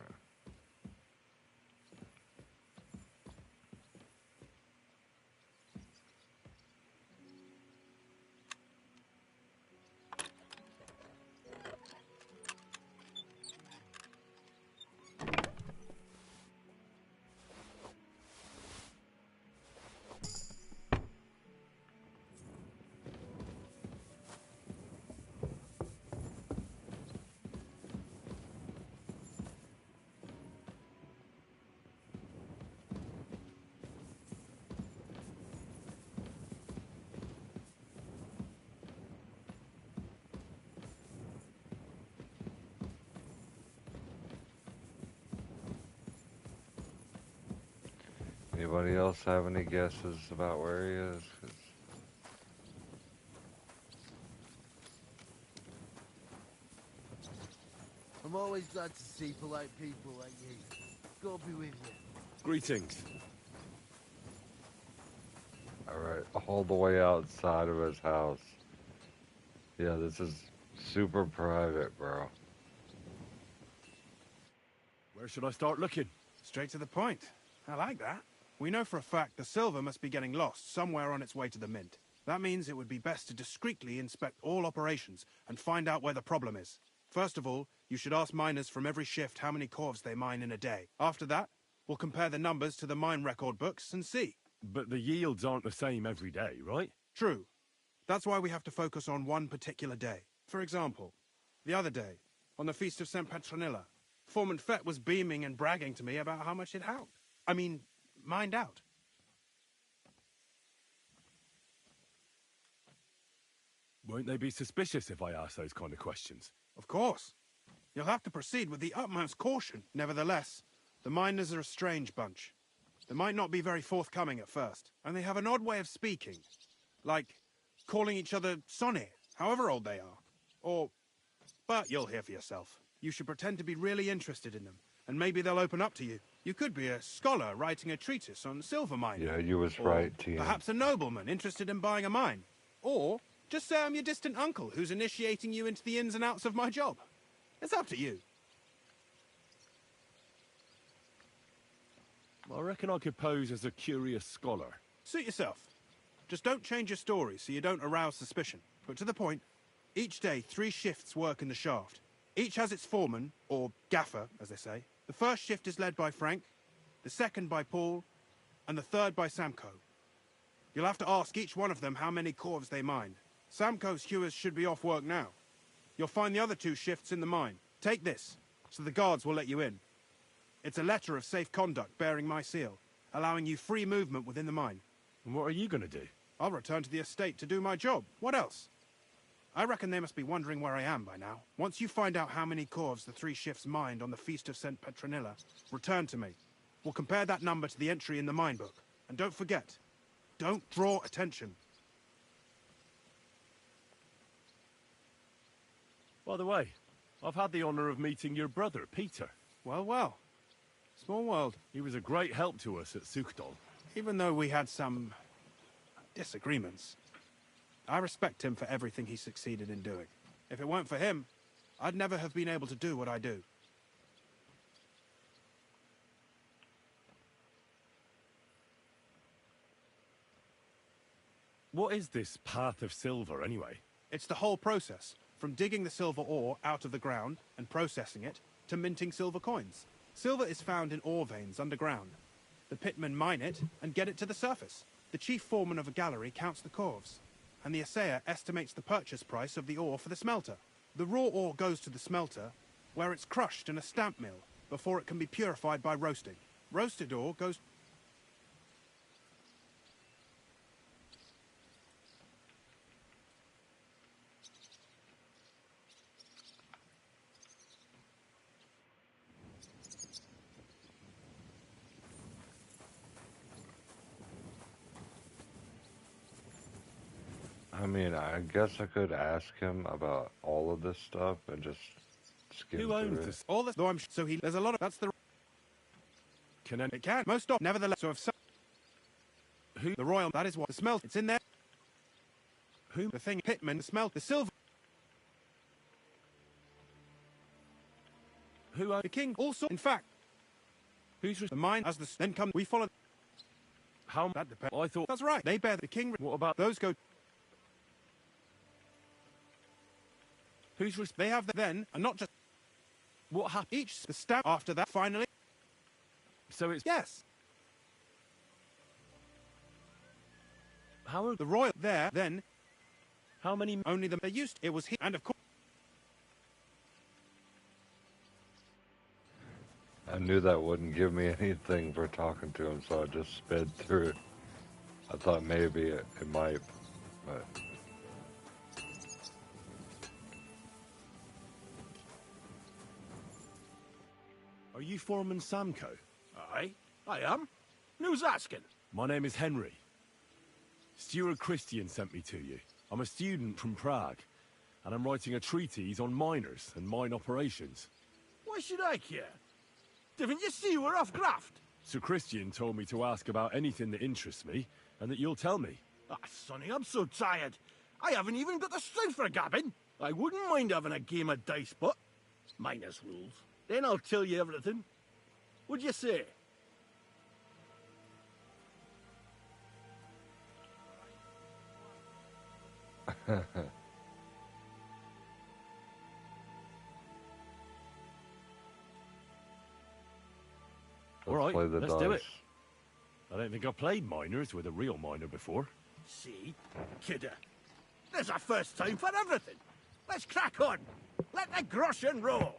Anybody else have any guesses about where he is? 'Cause I'm always glad to see polite people like you. God be with you. Greetings. Alright, all the way outside of his house. Yeah, this is super private, bro. Where should I start looking? Straight to the point. I like that. We know for a fact the silver must be getting lost somewhere on its way to the mint. That means it would be best to discreetly inspect all operations and find out where the problem is. First of all, you should ask miners from every shift how many corves they mine in a day. After that, we'll compare the numbers to the mine record books and see. But the yields aren't the same every day, right? True. That's why we have to focus on one particular day. For example, the other day, on the Feast of St. Petronilla, Foreman Fett was beaming and bragging to me about how much it mined out. Won't they be suspicious if I ask those kind of questions? Of course. You'll have to proceed with the utmost caution. Nevertheless, the miners are a strange bunch. They might not be very forthcoming at first, and they have an odd way of speaking. Like calling each other Sonny, however old they are. But you'll hear for yourself. You should pretend to be really interested in them, and maybe they'll open up to you. You could be a scholar writing a treatise on silver mining. Yeah, you was right, Tien. Perhaps a nobleman interested in buying a mine. Or just say I'm your distant uncle who's initiating you into the ins and outs of my job. It's up to you. I reckon I could pose as a curious scholar. Suit yourself. Just don't change your story so you don't arouse suspicion. But to the point, each day 3 shifts work in the shaft. Each has its foreman, or gaffer, as they say. The first shift is led by Frank, the second by Paul, and the third by Samko. You'll have to ask each one of them how many corves they mine. Samko's hewers should be off work now. You'll find the other 2 shifts in the mine. Take this, so the guards will let you in. It's a letter of safe conduct bearing my seal, allowing you free movement within the mine. And what are you going to do? I'll return to the estate to do my job. What else? I reckon they must be wondering where I am by now. Once you find out how many corves the 3 shifts mined on the Feast of St. Petronilla, return to me. We'll compare that number to the entry in the mine book. And don't forget, don't draw attention. By the way, I've had the honor of meeting your brother, Peter. Well, well. Small world. He was a great help to us at Sukdal. Even though we had some disagreements, I respect him for everything he succeeded in doing. If it weren't for him, I'd never have been able to do what I do. What is this Path of Silver, anyway? It's the whole process, from digging the silver ore out of the ground and processing it, to minting silver coins. Silver is found in ore veins underground. The pitmen mine it and get it to the surface. The chief foreman of a gallery counts the corves, and the assayer estimates the purchase price of the ore for the smelter. The raw ore goes to the smelter, where it's crushed in a stamp mill before it can be purified by roasting. Roasted ore goes... I mean, I guess I could ask him about all of this stuff and just skim Who through owns it. this? All this... Though I'm... So he... There's a lot of... That's the... It can. Most of... Nevertheless... So if some... Who? The royal... That is what... The smelt... It's in there. Who? The thing... Pitman... The smelt... The silver... Who are the king? Also, in fact, who's the mine as the then come? We follow. How? That depends. I thought That's right. They bear the king. What about those? Go. who's They have then, and not just. What happened? Each the staff after that finally. So it's Yes. How are The royal there then? how many? Only them they used. It was he, and of course. I knew that wouldn't give me anything for talking to him, so I just sped through it. I thought maybe it might, but Are you Foreman Samco? Aye, I am. Who's asking? My name is Henry. Stuart Christian sent me to you. I'm a student from Prague, and I'm writing a treatise on miners and mine operations. Why should I care? Didn't you see we're off graft? Sir Christian told me to ask about anything that interests me, and that you'll tell me. Ah, Sonny, I'm so tired. I haven't even got the strength for gabbing. I wouldn't mind having a game of dice, but minus rules. Then I'll tell you everything. What'd you say? All right, play the let's dice. do it. I don't think I've played miners with a real miner before. See? Kidder. There's a first time for everything. Let's crack on. Let the groschen roll.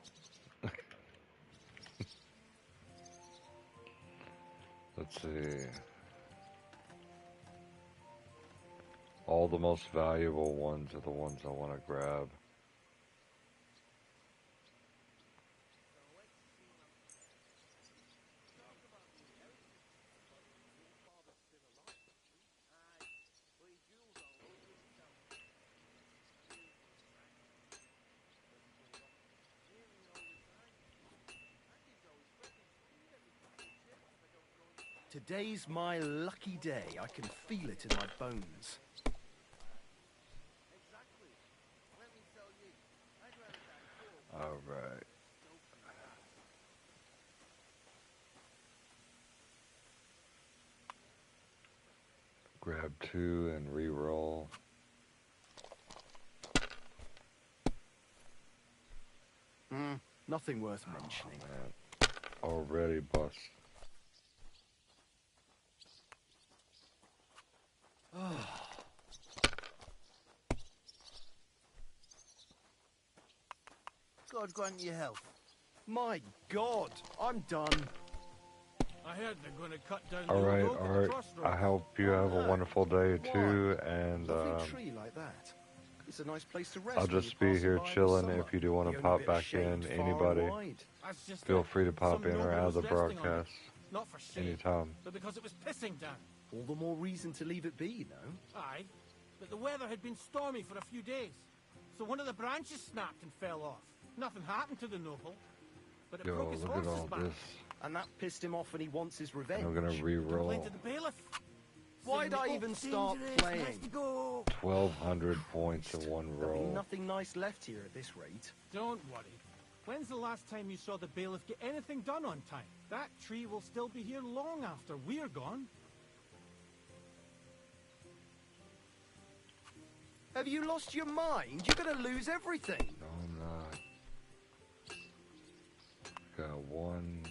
Let's see. All the most valuable ones are the ones I want to grab. Today's my lucky day. I can feel it in my bones. All right. Grab 2 and re-roll. Nothing worth mentioning. Man. Already bust. God grant you health. My God, I'm done. I heard they're going to cut down All the right, road at the Art. crossroads. I hope you have a wonderful day too, and Lovely tree like that. It's a nice place to rest. I'll when you're just be passing here by in the chilling. summer. If you do want The to only pop bit of back in, shade far and anybody, wide. That's just feel it. free to pop Some in or noble out of was the resting on it. broadcast Not for shade, anytime. but because it was pissing down. All the more reason to leave it be, you know. Aye, but the weather had been stormy for a few days, so one of the branches snapped and fell off. Nothing happened to the noble, but it Yo, broke his look at horse's all back. this. And that pissed him off and he wants his revenge. I'm gonna re-roll. Complained to the bailiff. Why'd I even start playing? 1,200 points in one There'll be roll. nothing nice left here at this rate. Don't worry. When's the last time you saw the bailiff get anything done on time? That tree will still be here long after we're gone. Have you lost your mind? You're gonna lose everything. No, I'm not. Got 1.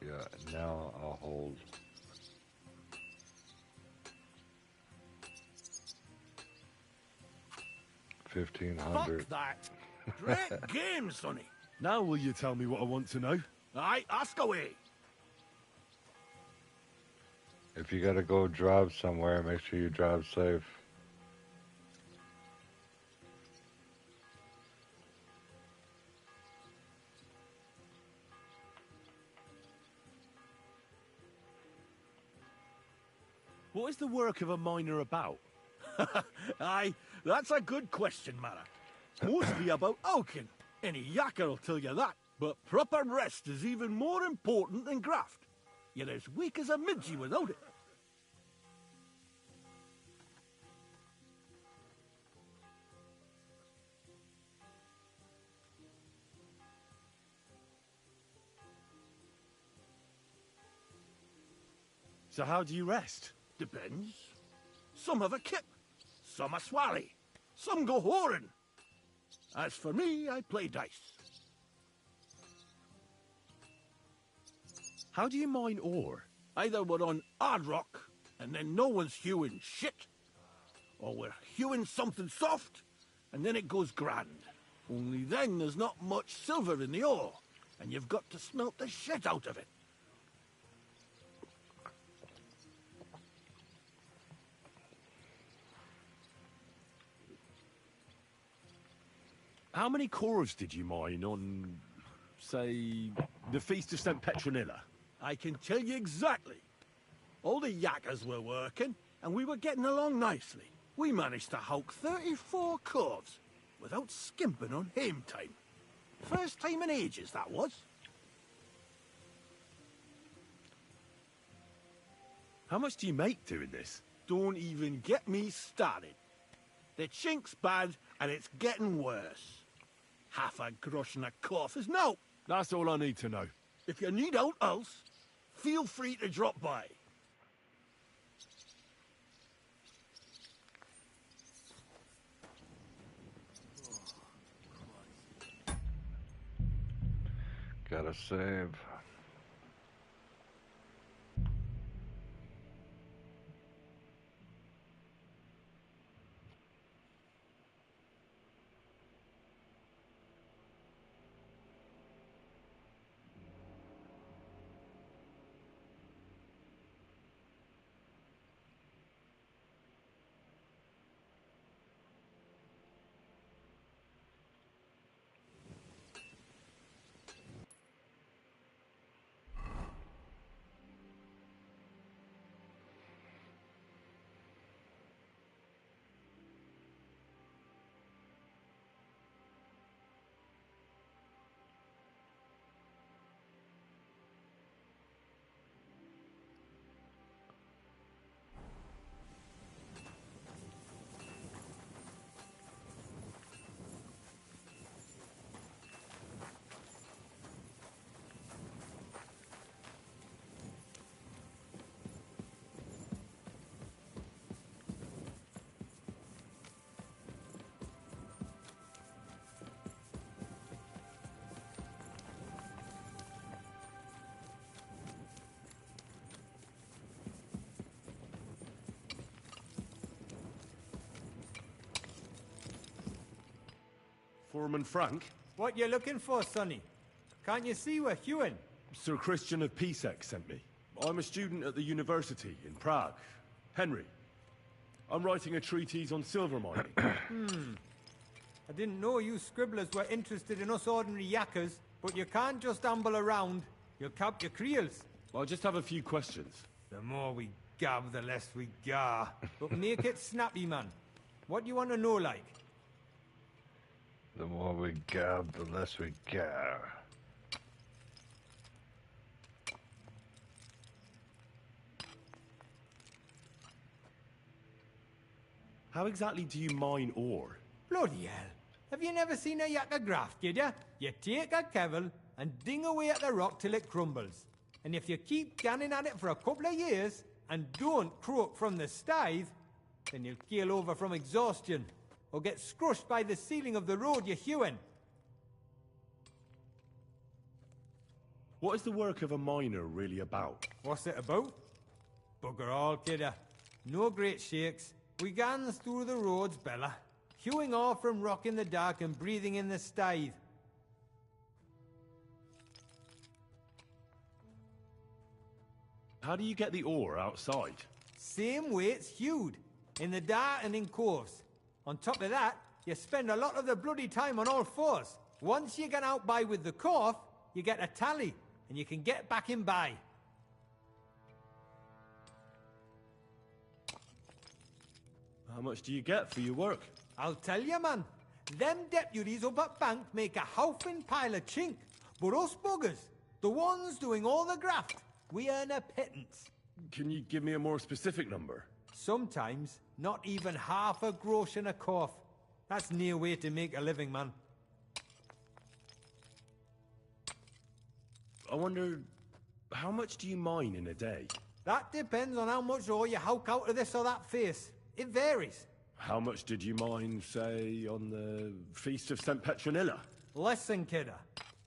Yeah, now I'll hold. Fuck 1,500. that. Great game, Sonny. Now will you tell me what I want to know? Aye, ask away. If you gotta go drive somewhere, make sure you drive safe. What is the work of a miner about? Aye, that's a good question, Mara. Mostly about Alkin. Any yakker will tell you that. But proper rest is even more important than graft. You're as weak as a midgie without it. So how do you rest? Depends. Some have a kip, some a swally, some go whoring. As for me, I play dice. How do you mine ore? Either we're on hard rock, and then no one's hewing shit, or we're hewing something soft, and then it goes grand. Only then there's not much silver in the ore, and you've got to smelt the shit out of it. How many cores did you mine on, say, the Feast of St. Petronilla? I can tell you exactly. All the yakkers were working, and we were getting along nicely. We managed to howk 34 corves without skimping on hame time. First time in ages, that was. How much do you make doing this? Don't even get me started. The chink's bad, and it's getting worse. Half a grosh and a cough is no. That's all I need to know. If you need out else, feel free to drop by. Gotta save. Foreman Frank? What you looking for, Sonny? Can't you see we're hewing? Sir Christian of Pisek sent me. I'm a student at the university in Prague. Henry. I'm writing a treatise on silver mining. I didn't know you scribblers were interested in us ordinary yakkers, but you can't just amble around. You'll cap your creels. I just have a few questions. The more we gab, the less we gar. But make it snappy, man. What do you want to know, like? The more we gab, the less we gar. How exactly do you mine ore? Bloody hell. Have you never seen a yakker graft, kid ya? You take a kevel and ding away at the rock till it crumbles. And if you keep ganning at it for a couple of years and don't croak from the stithe, then you'll keel over from exhaustion or get scrushed by the ceiling of the road you're hewing. What is the work of a miner really about? What's it about? Bugger all, kidder. No great shakes. We gans through the roads, Bella, hewing off from rock in the dark and breathing in the stithe. How do you get the ore outside? Same way it's hewed, in the dark and in coves. On top of that, you spend a lot of the bloody time on all fours. Once you get out by with the corf, you get a tally, and you can get back in by. How much do you get for your work? I'll tell you, man. Them deputies up at bank make a howfing pile of chink. But us buggers, the ones doing all the graft, we earn a pittance. Can you give me a more specific number? Sometimes, not even half a grosh and a corf. That's near way to make a living, man. I wonder, how much do you mine in a day? That depends on how much ore you howk out of this or that face. It varies. How much did you mine, say, on the Feast of St. Petronilla? Listen, kidder.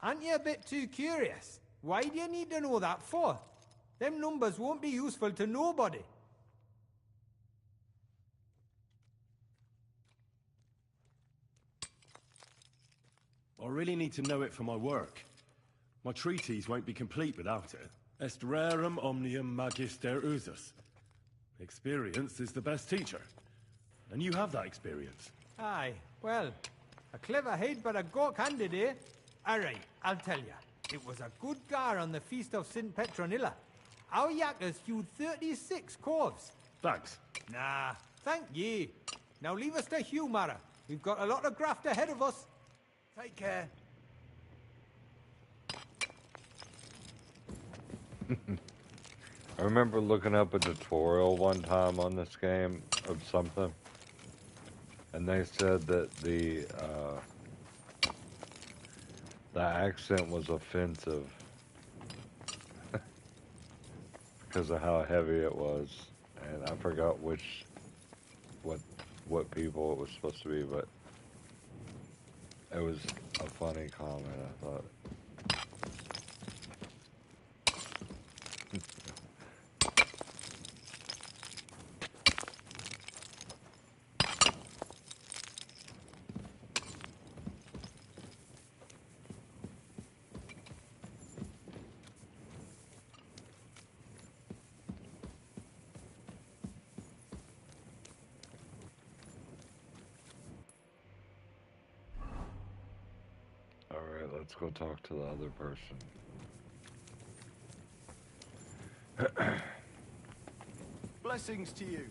Aren't you a bit too curious? Why do you need to know that for? Them numbers won't be useful to nobody. I really need to know it for my work. My treatise won't be complete without it. Est rerum omnium magister usus. Experience is the best teacher. And you have that experience. Aye, well, a clever head but a gawk-handed, eh? Alright, I'll tell ya. It was a good gar on the Feast of St. Petronilla. Our yakkers hewed 36 corves. Thanks. Nah, thank ye. Now leave us to hew, Mara. We've got a lot of graft ahead of us. Take care. I remember looking up a tutorial one time on this game of something, and they said that the accent was offensive because of how heavy it was, and I forgot what people it was supposed to be, but it was a funny comment, I thought. Alright, let's go talk to the other person. Blessings to you.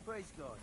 Praise God.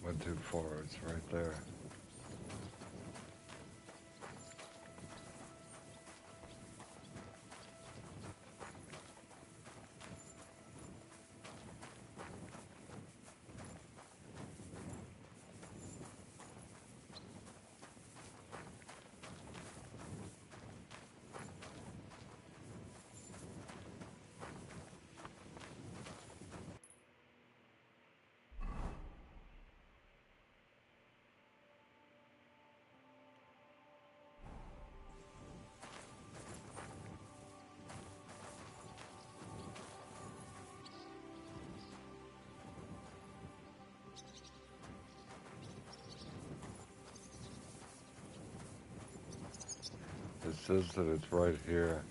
Went too far, it's right there. It says that it's right here.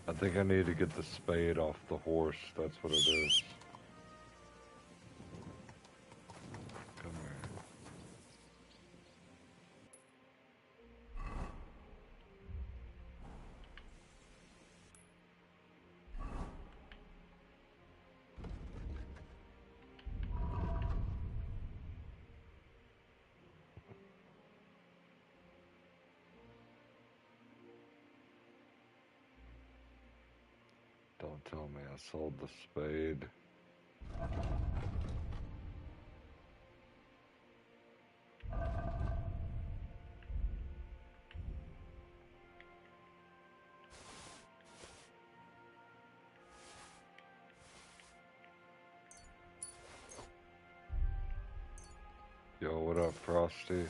I think I need to get the spade off the horse. That's what it is. Come here. Don't tell me I sold the spade. Yo, what up, Frosty?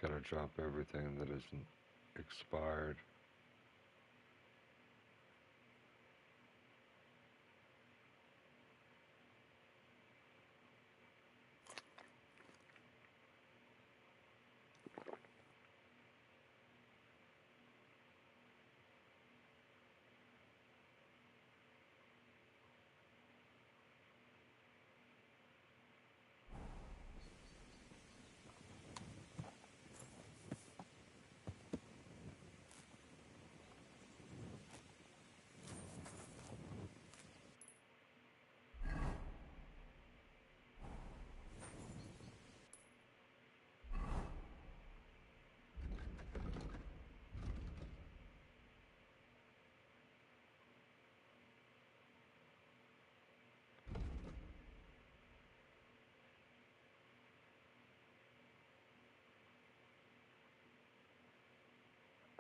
Gotta drop everything that isn't expired.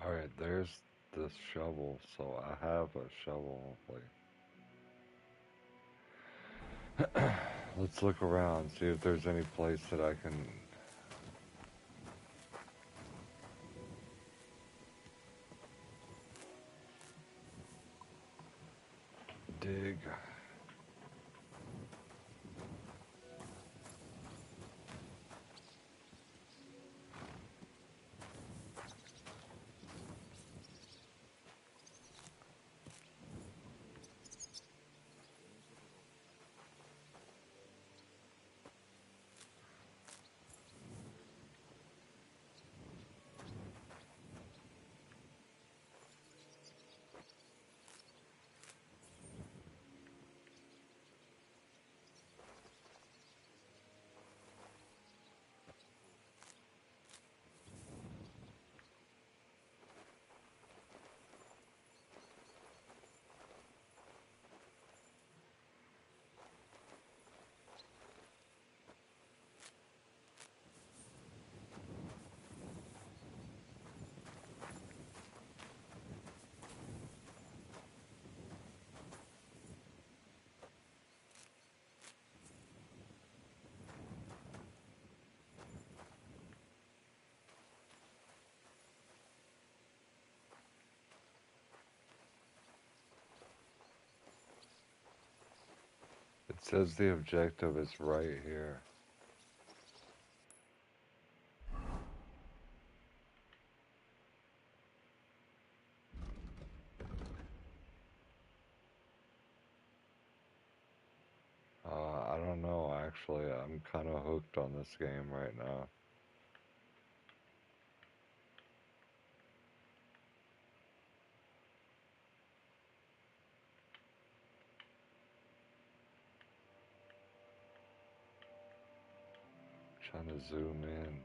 Alright, there's this shovel, so I have a shovel. Like, let's look around, see if there's any place that I can dig. says the objective is right here. I don't know, actually. I'm kind of hooked on this game right now. Trying to zoom in.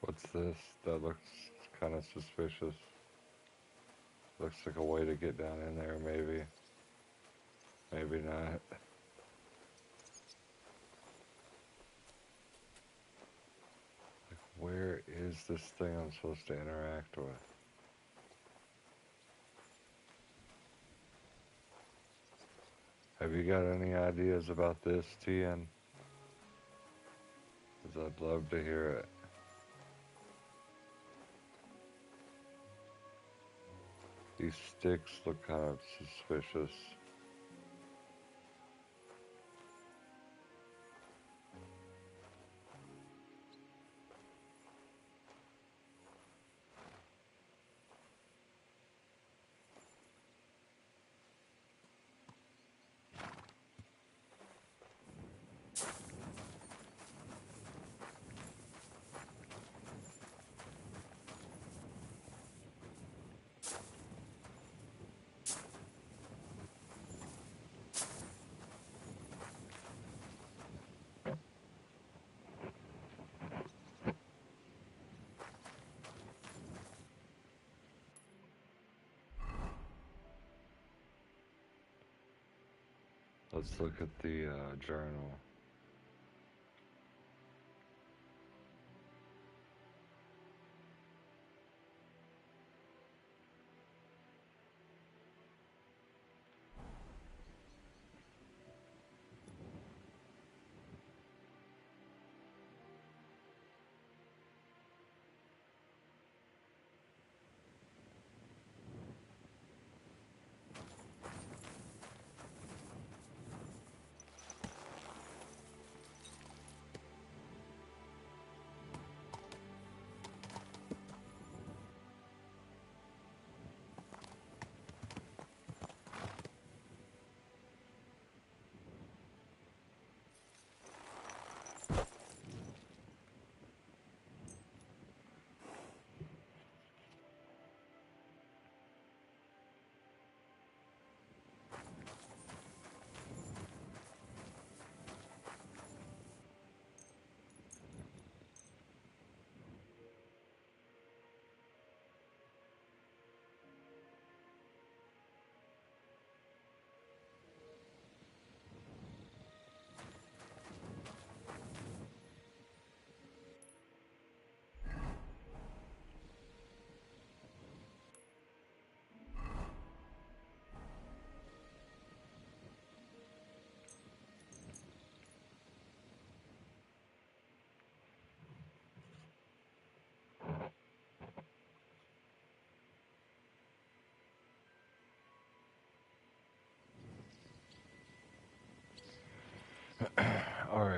What's this? That looks kind of suspicious. Looks like a way to get down in there, maybe. Maybe not. Like, where is this thing I'm supposed to interact with? Have you got any ideas about this, Tien? Because I'd love to hear it. These sticks look kind of suspicious. Let's look at the journal.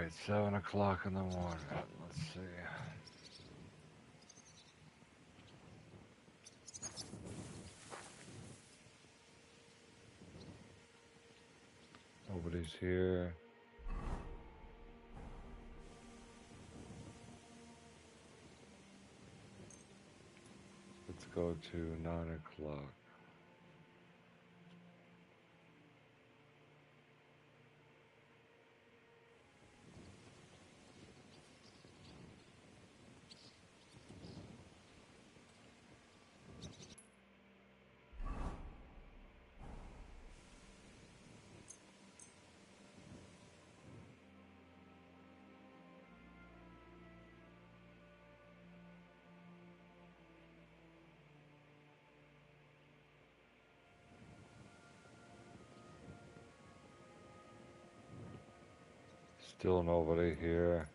it's 7 o'clock in the morning. Let's see. Nobody's here. Let's go to 9 o'clock. Still nobody here.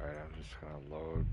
Alright, I'm just gonna load.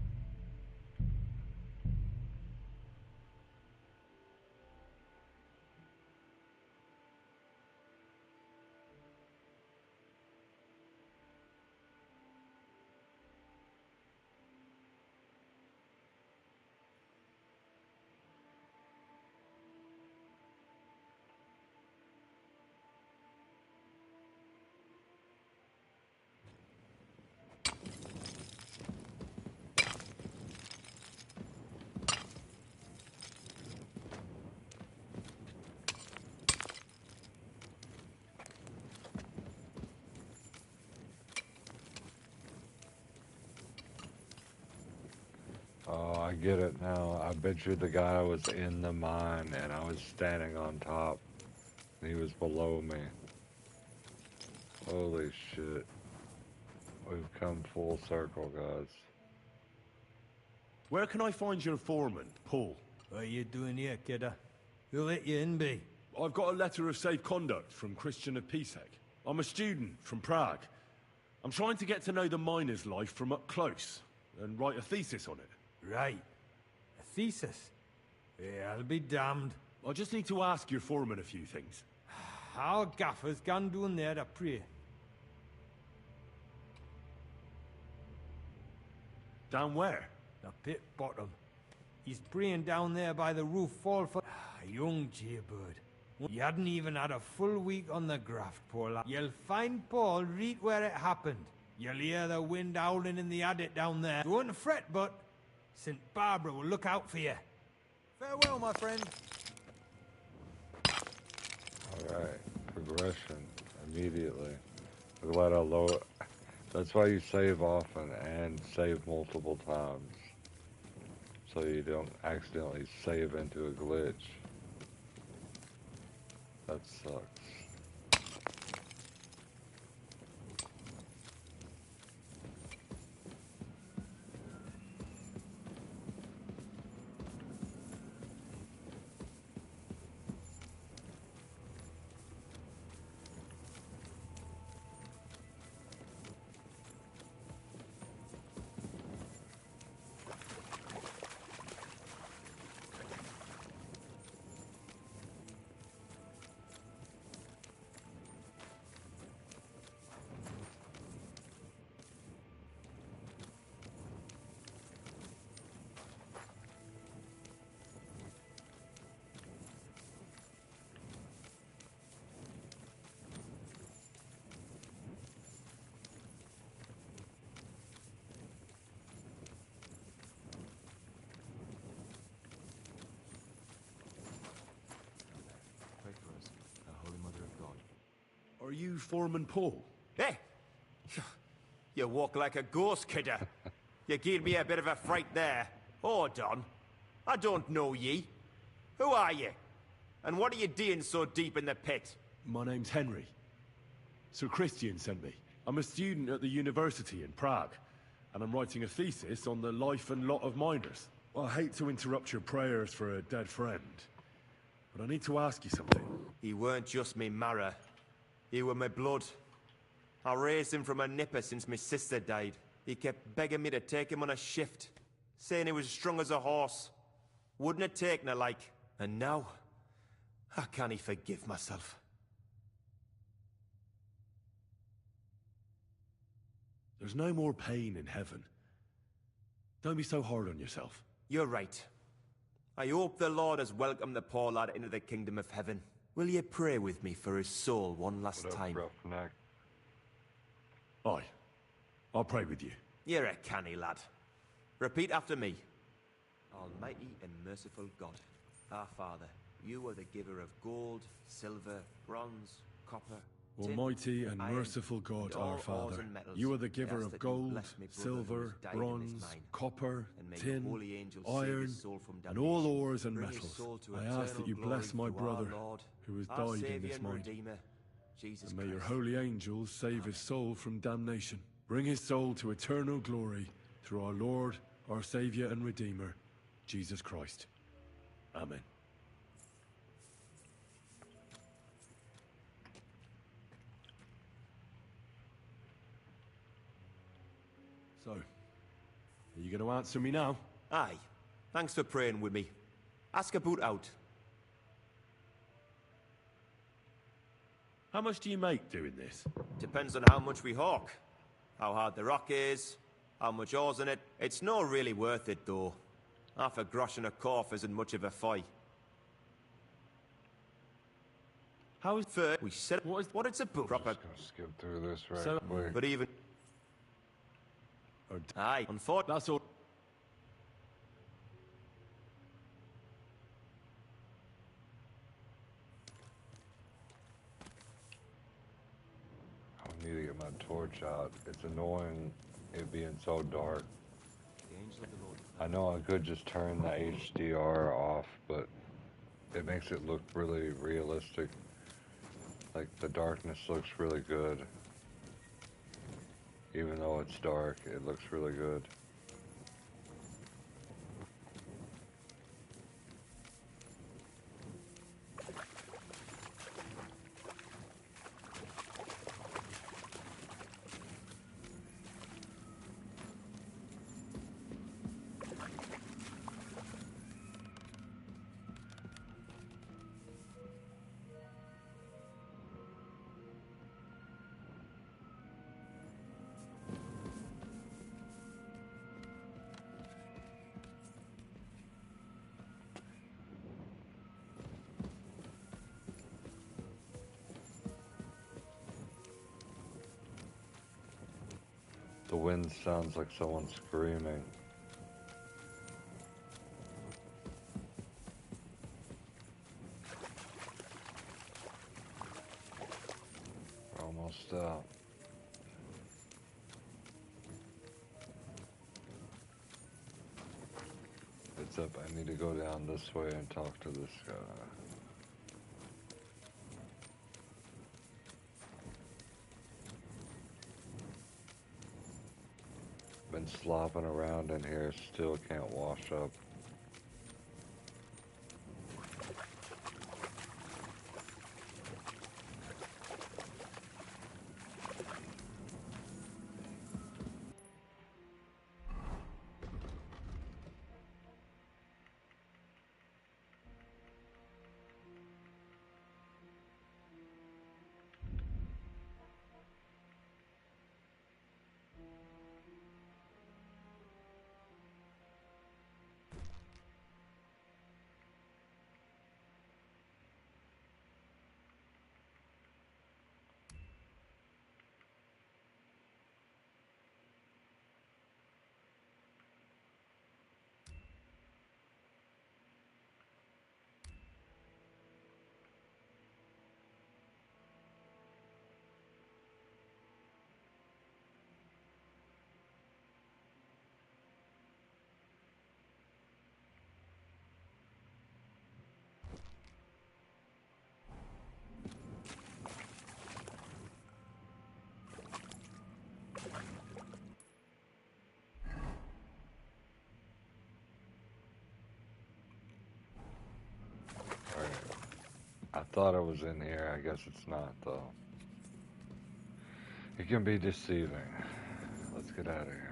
Oh, I get it now. I bet you the guy was in the mine and I was standing on top and he was below me. Holy shit. We've come full circle, guys. Where can I find your foreman, Paul? What are you doing here, kidder? Who let you in, be? I've got a letter of safe conduct from Christian of Pisek. I'm a student from Prague. I'm trying to get to know the miner's life from up close and write a thesis on it. Right. A thesis? Yeah, I'll be damned. I just need to ask your foreman a few things. Our gaffer's gone down there to pray. Down where? The pit bottom. He's praying down there by the roof fall for a young jaybird. He hadn't even had a full week on the graft, poor lad. You'll find Paul right where it happened. You'll hear the wind howling in the adit down there. Don't fret, but St. Barbara will look out for you. Farewell, my friend. Alright, progression immediately. I'm glad I load. That's why you save often and save multiple times. So you don't accidentally save into a glitch. That sucks. Are you Foreman Paul? Hey! You walk like a ghost, kidder. You gave me a bit of a fright there. Hold on. I don't know ye. Who are you? And what are you doing so deep in the pit? My name's Henry. Sir Christian sent me. I'm a student at the university in Prague, and I'm writing a thesis on the life and lot of miners. I hate to interrupt your prayers for a dead friend, but I need to ask you something. He weren't just me marrow. He were my blood. I raised him from a nipper since my sister died. He kept begging me to take him on a shift, saying he was strong as a horse. Wouldn't have taken her like. And now, I can't forgive myself. There's no more pain in heaven. Don't be so hard on yourself. You're right. I hope the Lord has welcomed the poor lad into the kingdom of heaven. Will you pray with me for his soul one last time? Aye. I'll pray with you. You're a canny lad. Repeat after me. Almighty and merciful God, our Father, you are the giver of gold, silver, bronze, copper, tin, Almighty and iron, merciful God, and all our ores Father, and metals. you are the I giver ask of that you gold, bless me brother who silver, has died in bronze, this mine, copper, and may your tin, holy angels save iron, his soul from and all damnation. ores and Bring his metals. soul to I ask that eternal you bless my glory through our brother, Lord, who has our died in Saviour this and mine. Redeemer, Jesus And may your Christ. holy angels save his soul from damnation. Bring his soul to eternal glory through our Lord, our Saviour and Redeemer, Jesus Christ. Amen. So, are you going to answer me now? Aye. Thanks for praying with me. Ask a boot out. How much do you make doing this? Depends on how much we hawk. How hard the rock is, how much ore's in it. It's not really worth it, though. Half a grosh and a corf isn't much of a fight. How is we said what it's a book. Proper. Skip through this right So- quick. But even. Aye, unfortunately. That's all. I need to get my torch out. It's annoying it being so dark. I know I could just turn the HDR off, but it makes it look really realistic. Like the darkness looks really good. Even though it's dark, it looks really good. The wind sounds like someone screaming. We're almost out. It's up. I need to go down this way and talk to this guy. Been slopping around in here, still can't wash up. I thought it was in here. I guess it's not, though. It can be deceiving. Let's get out of here.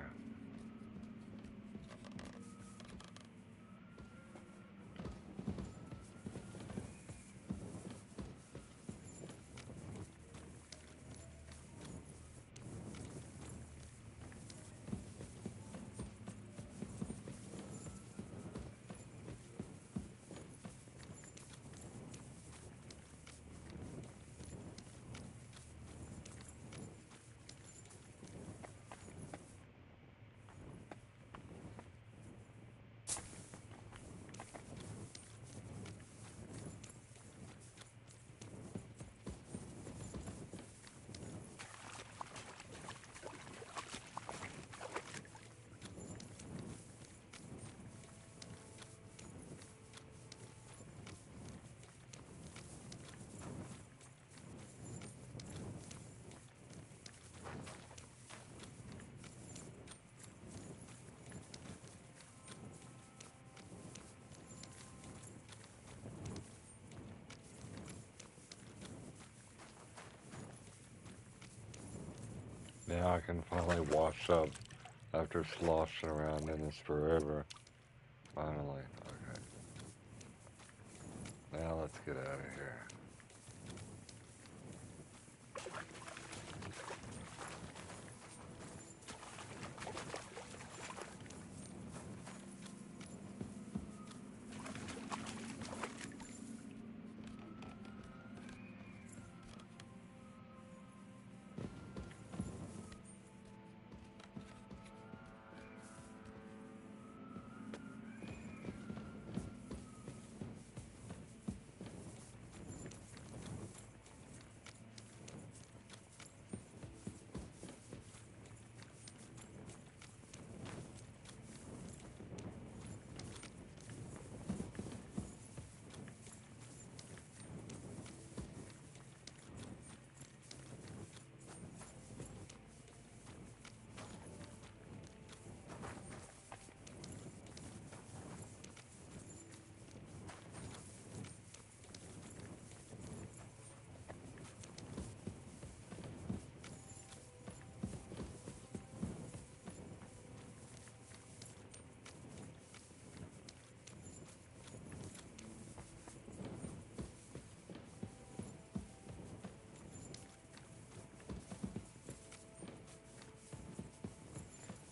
Now I can finally wash up after sloshing around in this forever. Finally. Okay. Now let's get out of here.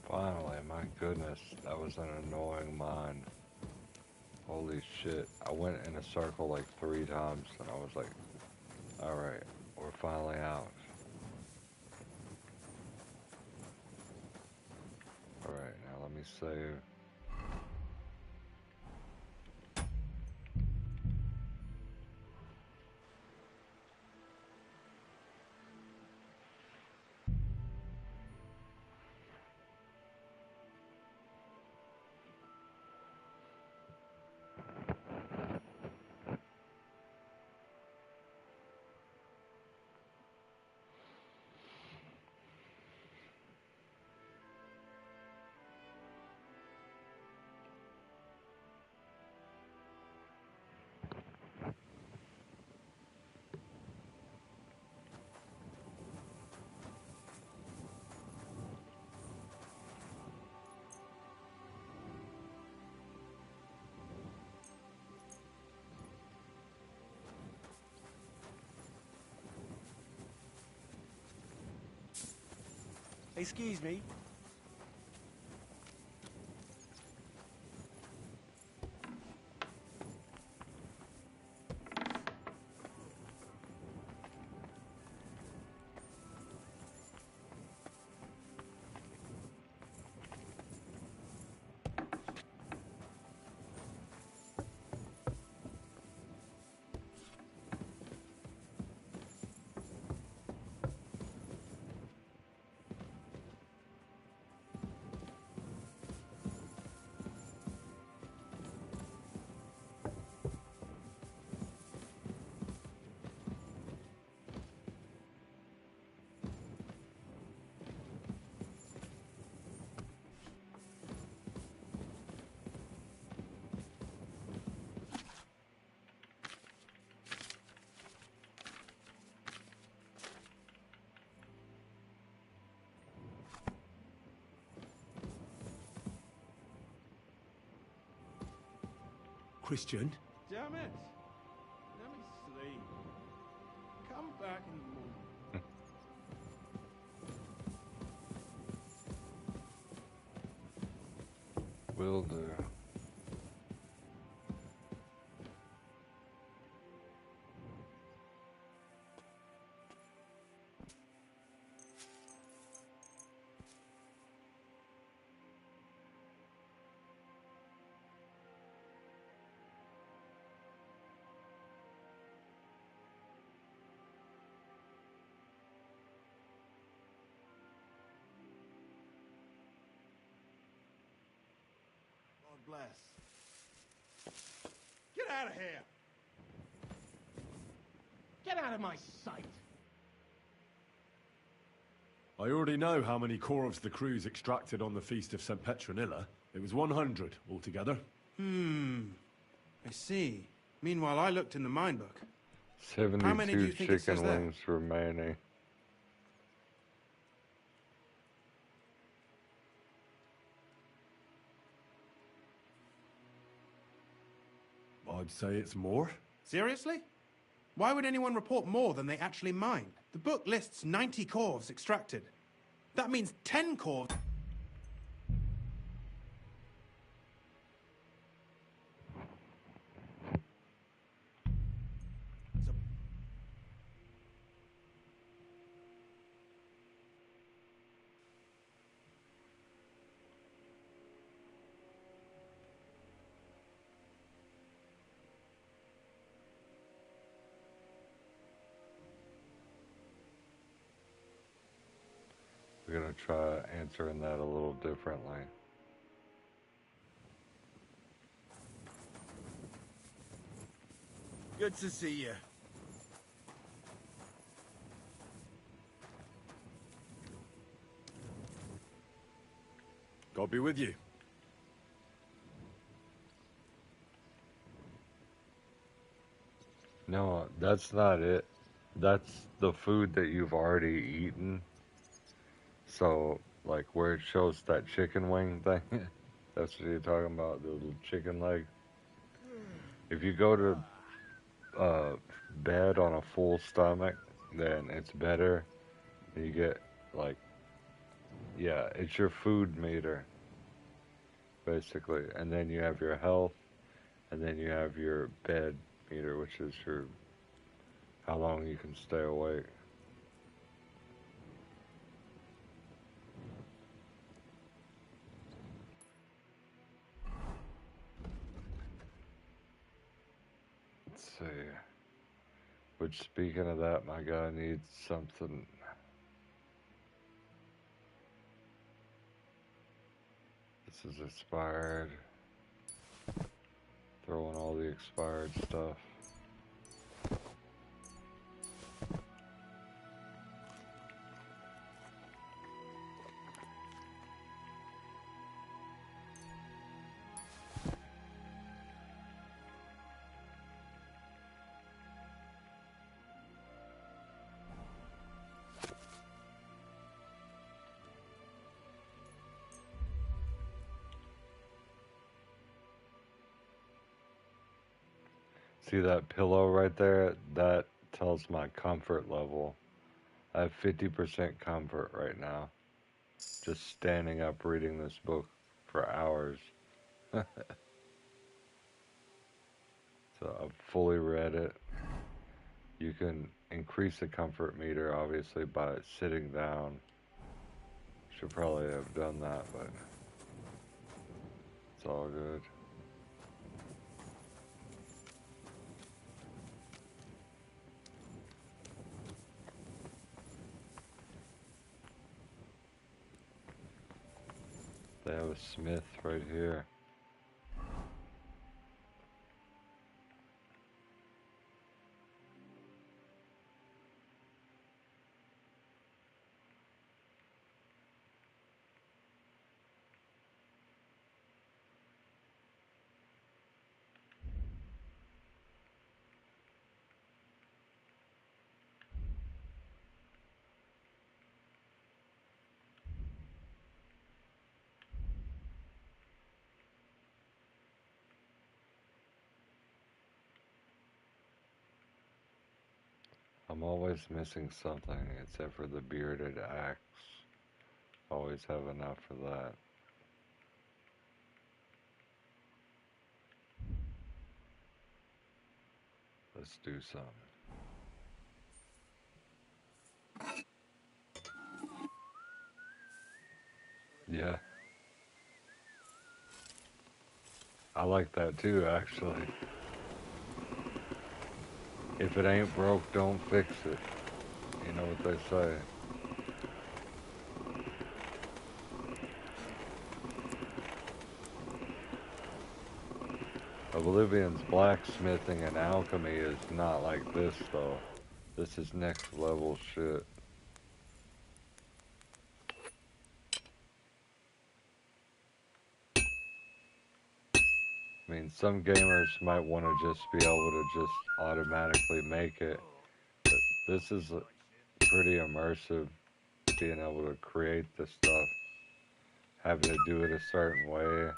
Finally, my goodness, that was an annoying mine. Holy shit. I went in a circle like 3 times and I was like, alright, we're finally out. Alright, now let me save. Excuse me. Christian? Damn it! Let me sleep. Come back in the morning. Will do. God bless. Get out of here! Get out of my sight! I already know how many corvs the crews extracted on the Feast of St. Petronilla. It was 100 altogether. I see. Meanwhile, I looked in the mine book. How many do 72 you think it says chicken there? wings remaining. I'd say it's more. Seriously? Why would anyone report more than they actually mined? The book lists 90 corvs extracted. That means 10 corvs. We're gonna try answering that a little differently. Good to see you. God be with you. No, that's not it. That's the food that you've already eaten. So, like, where it shows that chicken wing thing, that's what you're talking about, the little chicken leg. If you go to bed on a full stomach, then it's better. You get, like, yeah, it's your food meter, basically. And then you have your health, and then you have your bed meter, which is your how long you can stay awake. Let's see. Which, speaking of that, my guy needs something. This is expired. Throwing all the expired stuff. See that pillow right there? That tells my comfort level. I have 50% comfort right now. Just standing up reading this book for hours. So I've fully read it. You can increase the comfort meter, obviously, by sitting down. Should probably have done that, but it's all good. They have a smith right here. I'm always missing something except for the bearded axe. Always have enough for that. Let's do something. Yeah. I like that too, actually. If it ain't broke, don't fix it. You know what they say. Oblivion's blacksmithing and alchemy is not like this, though. This is next level shit. I mean, some gamers might want to just be able to just automatically make it, but this is pretty immersive, being able to create this stuff, having to do it a certain way,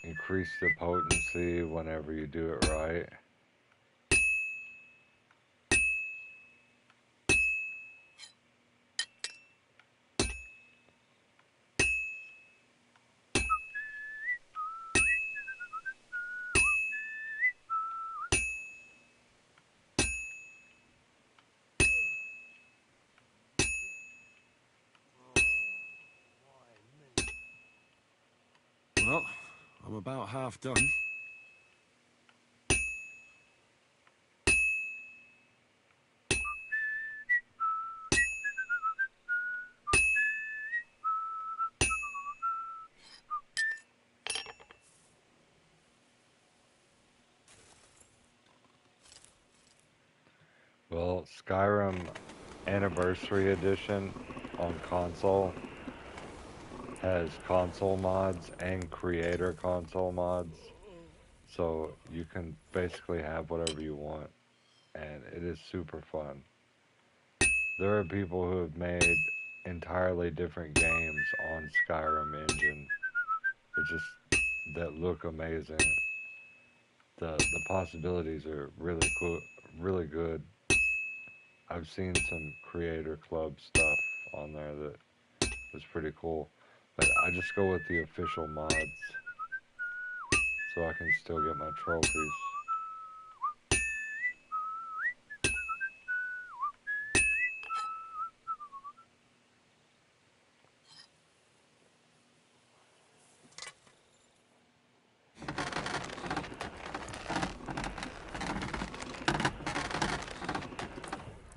increase the potency whenever you do it right. Well, I'm about half done. Well, Skyrim Anniversary Edition on console has console mods and creator console mods, so you can basically have whatever you want, and it is super fun. There are people who have made entirely different games on Skyrim engine. It's just that look amazing. The possibilities are really cool, really good. I've seen some creator club stuff on there that was pretty cool, but I just go with the official mods so I can still get my trophies.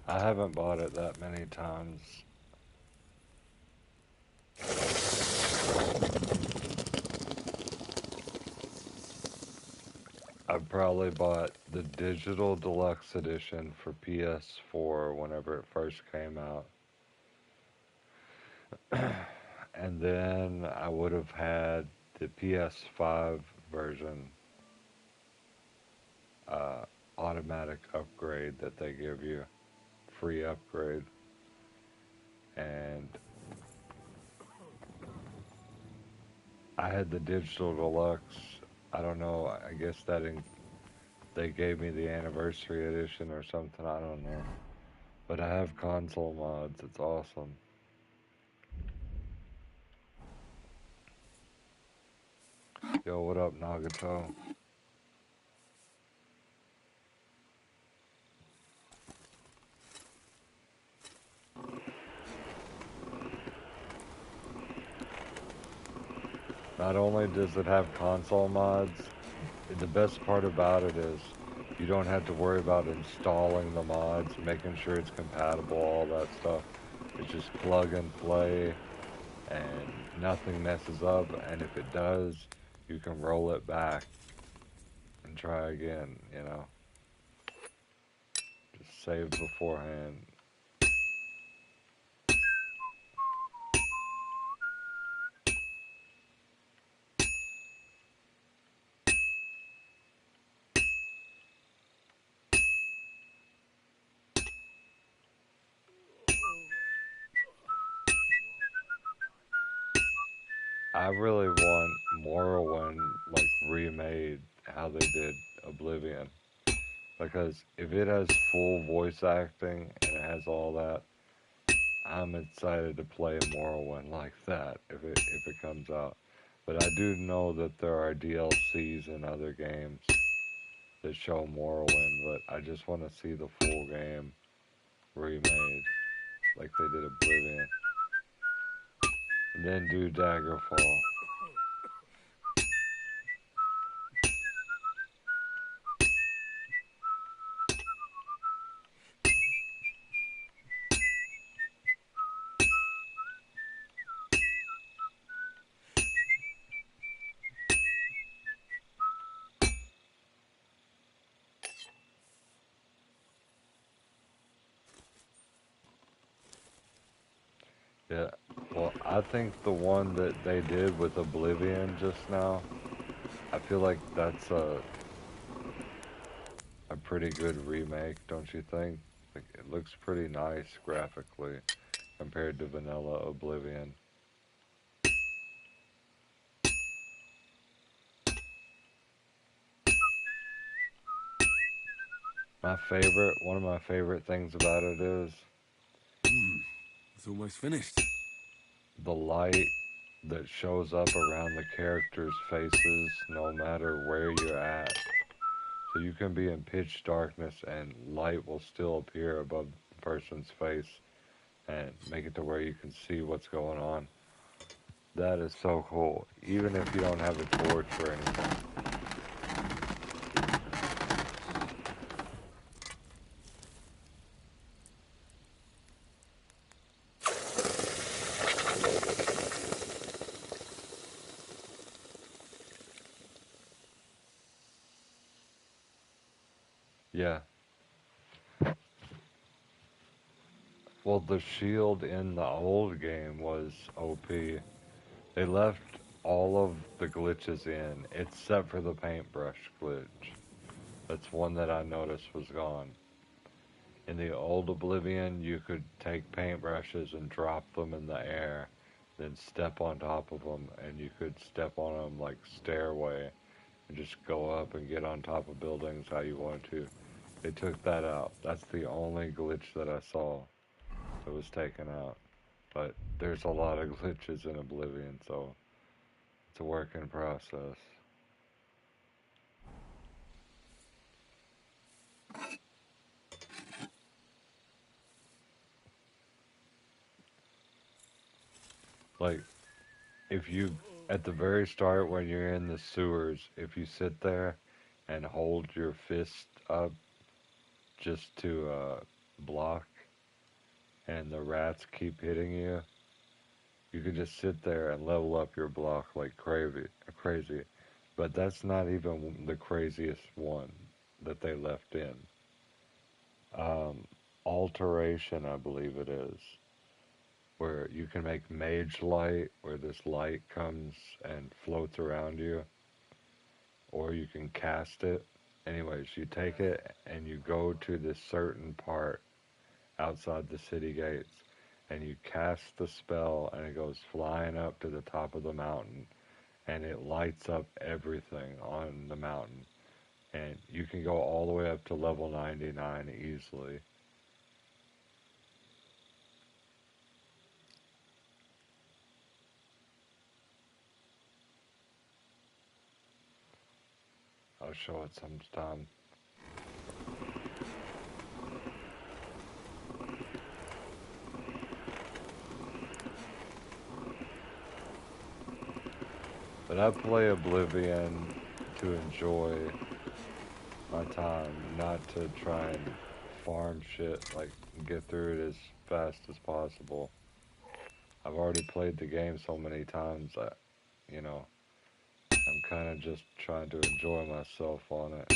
I haven't bought it that many times. I probably bought the digital deluxe edition for PS4 whenever it first came out. And then I would have had the PS5 version automatic upgrade that they give you. Free upgrade. And I had the digital deluxe. I don't know, I guess they gave me the anniversary edition or something, I don't know. But I have console mods, it's awesome. Yo, what up, Nagato? Not only does it have console mods, the best part about it is you don't have to worry about installing the mods, making sure it's compatible, all that stuff. It's just plug and play, and nothing messes up, and if it does, you can roll it back and try again, you know. Just save beforehand. I really want Morrowind, like, remade how they did Oblivion. Because if it has full voice acting and it has all that, I'm excited to play Morrowind like that if it comes out. But I do know that there are DLCs in other games that show Morrowind, but I just want to see the full game remade like they did Oblivion. And then do Daggerfall. Yeah, well, I think the one that they did with Oblivion just now, I feel like that's a pretty good remake, don't you think? Like, it looks pretty nice graphically compared to vanilla Oblivion. One of my favorite things about it is it's almost finished. The light that shows up around the characters' faces no matter where you're at. So you can be in pitch darkness and light will still appear above the person's face and make it to where you can see what's going on. That is so cool, even if you don't have a torch or anything. Yeah. Well, the shield in the old game was OP. They left all of the glitches in, except for the paintbrush glitch. That's one that I noticed was gone. In the old Oblivion, you could take paintbrushes and drop them in the air, then step on top of them, and you could step on them like stairway, and just go up and get on top of buildings how you wanted to. They took that out. That's the only glitch that I saw that was taken out. But there's a lot of glitches in Oblivion, so it's a work in process. Like, if you, at the very start when you're in the sewers, if you sit there and hold your fist up just to block, and the rats keep hitting you, you can just sit there and level up your block like crazy. But that's not even the craziest one that they left in. Alteration, I believe it is, where you can make mage light, where this light comes and floats around you, or you can cast it. Anyways, you take it and you go to this certain part outside the city gates, and you cast the spell, and it goes flying up to the top of the mountain, and it lights up everything on the mountain, and you can go all the way up to level 99 easily. I'll show it sometime. But I play Oblivion to enjoy my time, not to try and farm shit, like get through it as fast as possible. I've already played the game so many times that, you know, I'm kind of just trying to enjoy myself on it.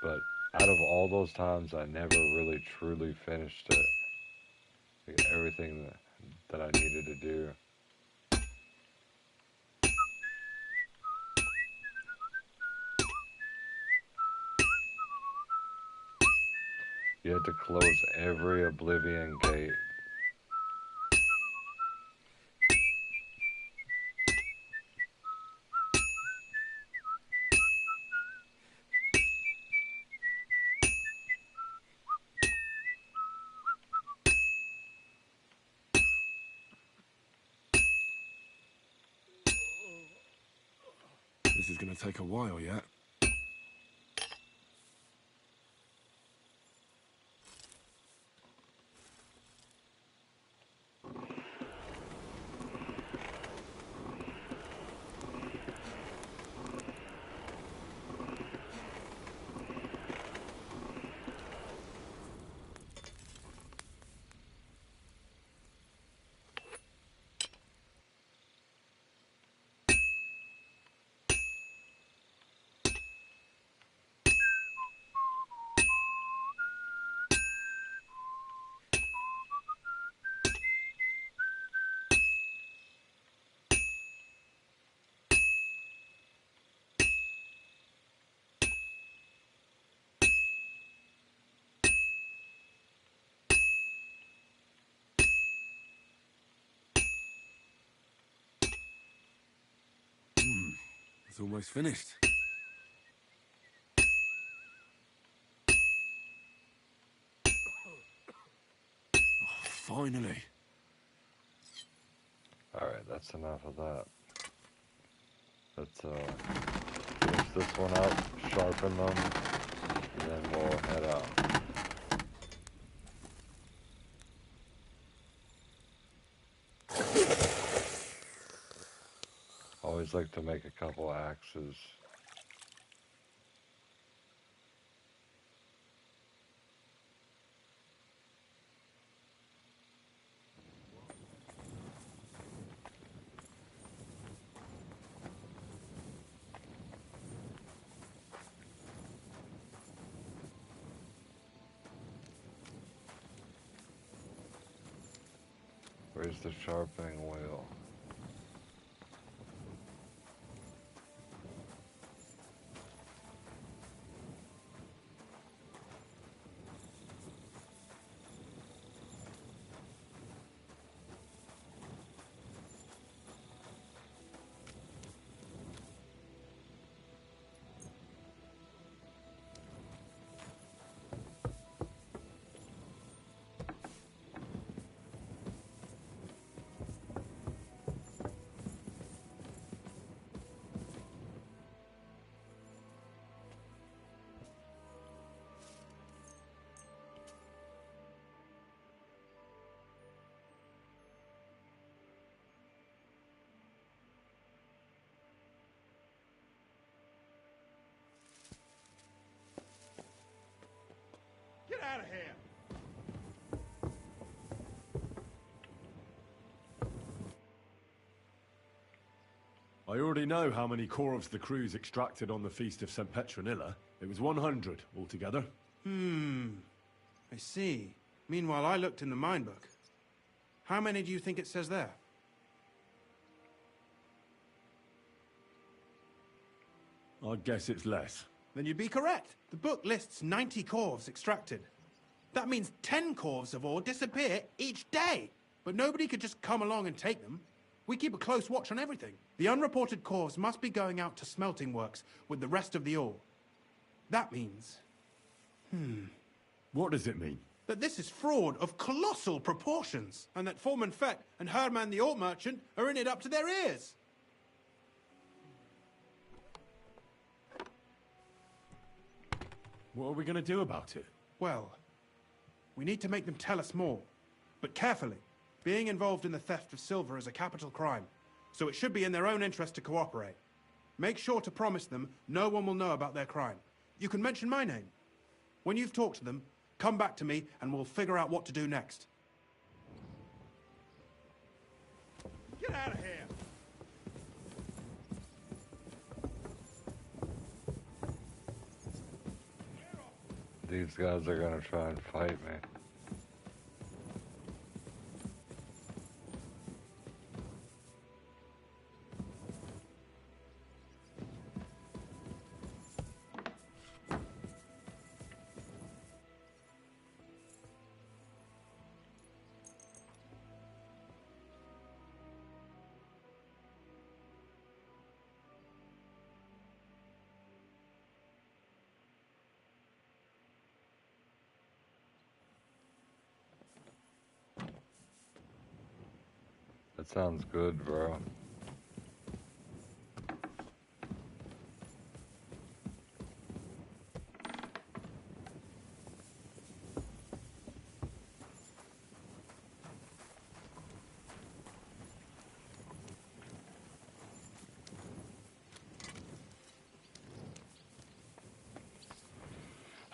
But out of all those times, I never really truly finished it. Like, everything that I needed to do. You had to close every Oblivion gate. This is gonna take a while yet. It's almost finished. Oh, finally. Alright, that's enough of that. Let's finish this one up, sharpen them, and then we'll head out. Always like to make a couple axes. Where's the sharpening wheel? Get out of here! I already know how many corvs the crews extracted on the Feast of St. Petronilla. It was 100 altogether. I see. Meanwhile, I looked in the mine book. How many do you think it says there? I'd guess it's less. Then you'd be correct. The book lists 90 corvs extracted. That means 10 corvs of ore disappear each day. But nobody could just come along and take them. We keep a close watch on everything. The unreported corvs must be going out to smelting works with the rest of the ore. That means... What does it mean? that this is fraud of colossal proportions, and that Foreman Fett and Herman the ore merchant are in it up to their ears. What are we going to do about it? Well, we need to make them tell us more, but carefully. Being involved in the theft of silver is a capital crime, so it should be in their own interest to cooperate. Make sure to promise them no one will know about their crime. You can mention my name. When you've talked to them, come back to me and we'll figure out what to do next. Get out of here! These guys are gonna try and fight me. That sounds good, bro.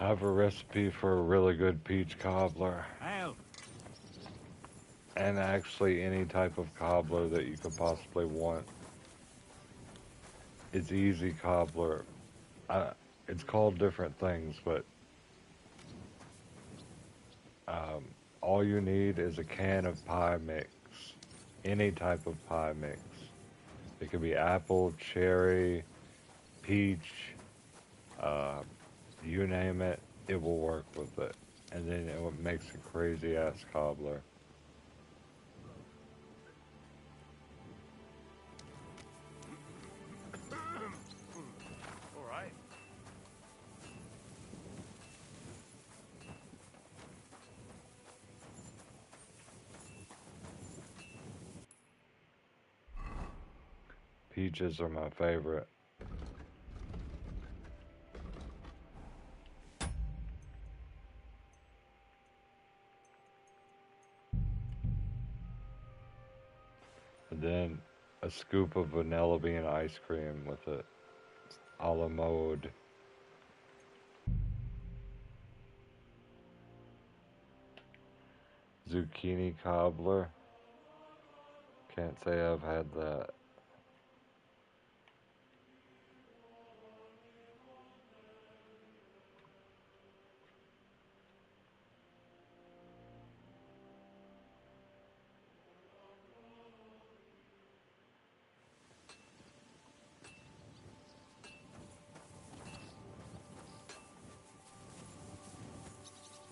I have a recipe for a really good peach cobbler. Hell. And actually any type of cobbler that you could possibly want. It's easy cobbler. It's called different things, but all you need is a can of pie mix. Any type of pie mix. It could be apple, cherry, peach, you name it, it will work with it. And then it makes a crazy ass cobbler. All right. Peaches are my favorite. And then a scoop of vanilla bean ice cream with it. A la mode. Zucchini cobbler. Can't say I've had that.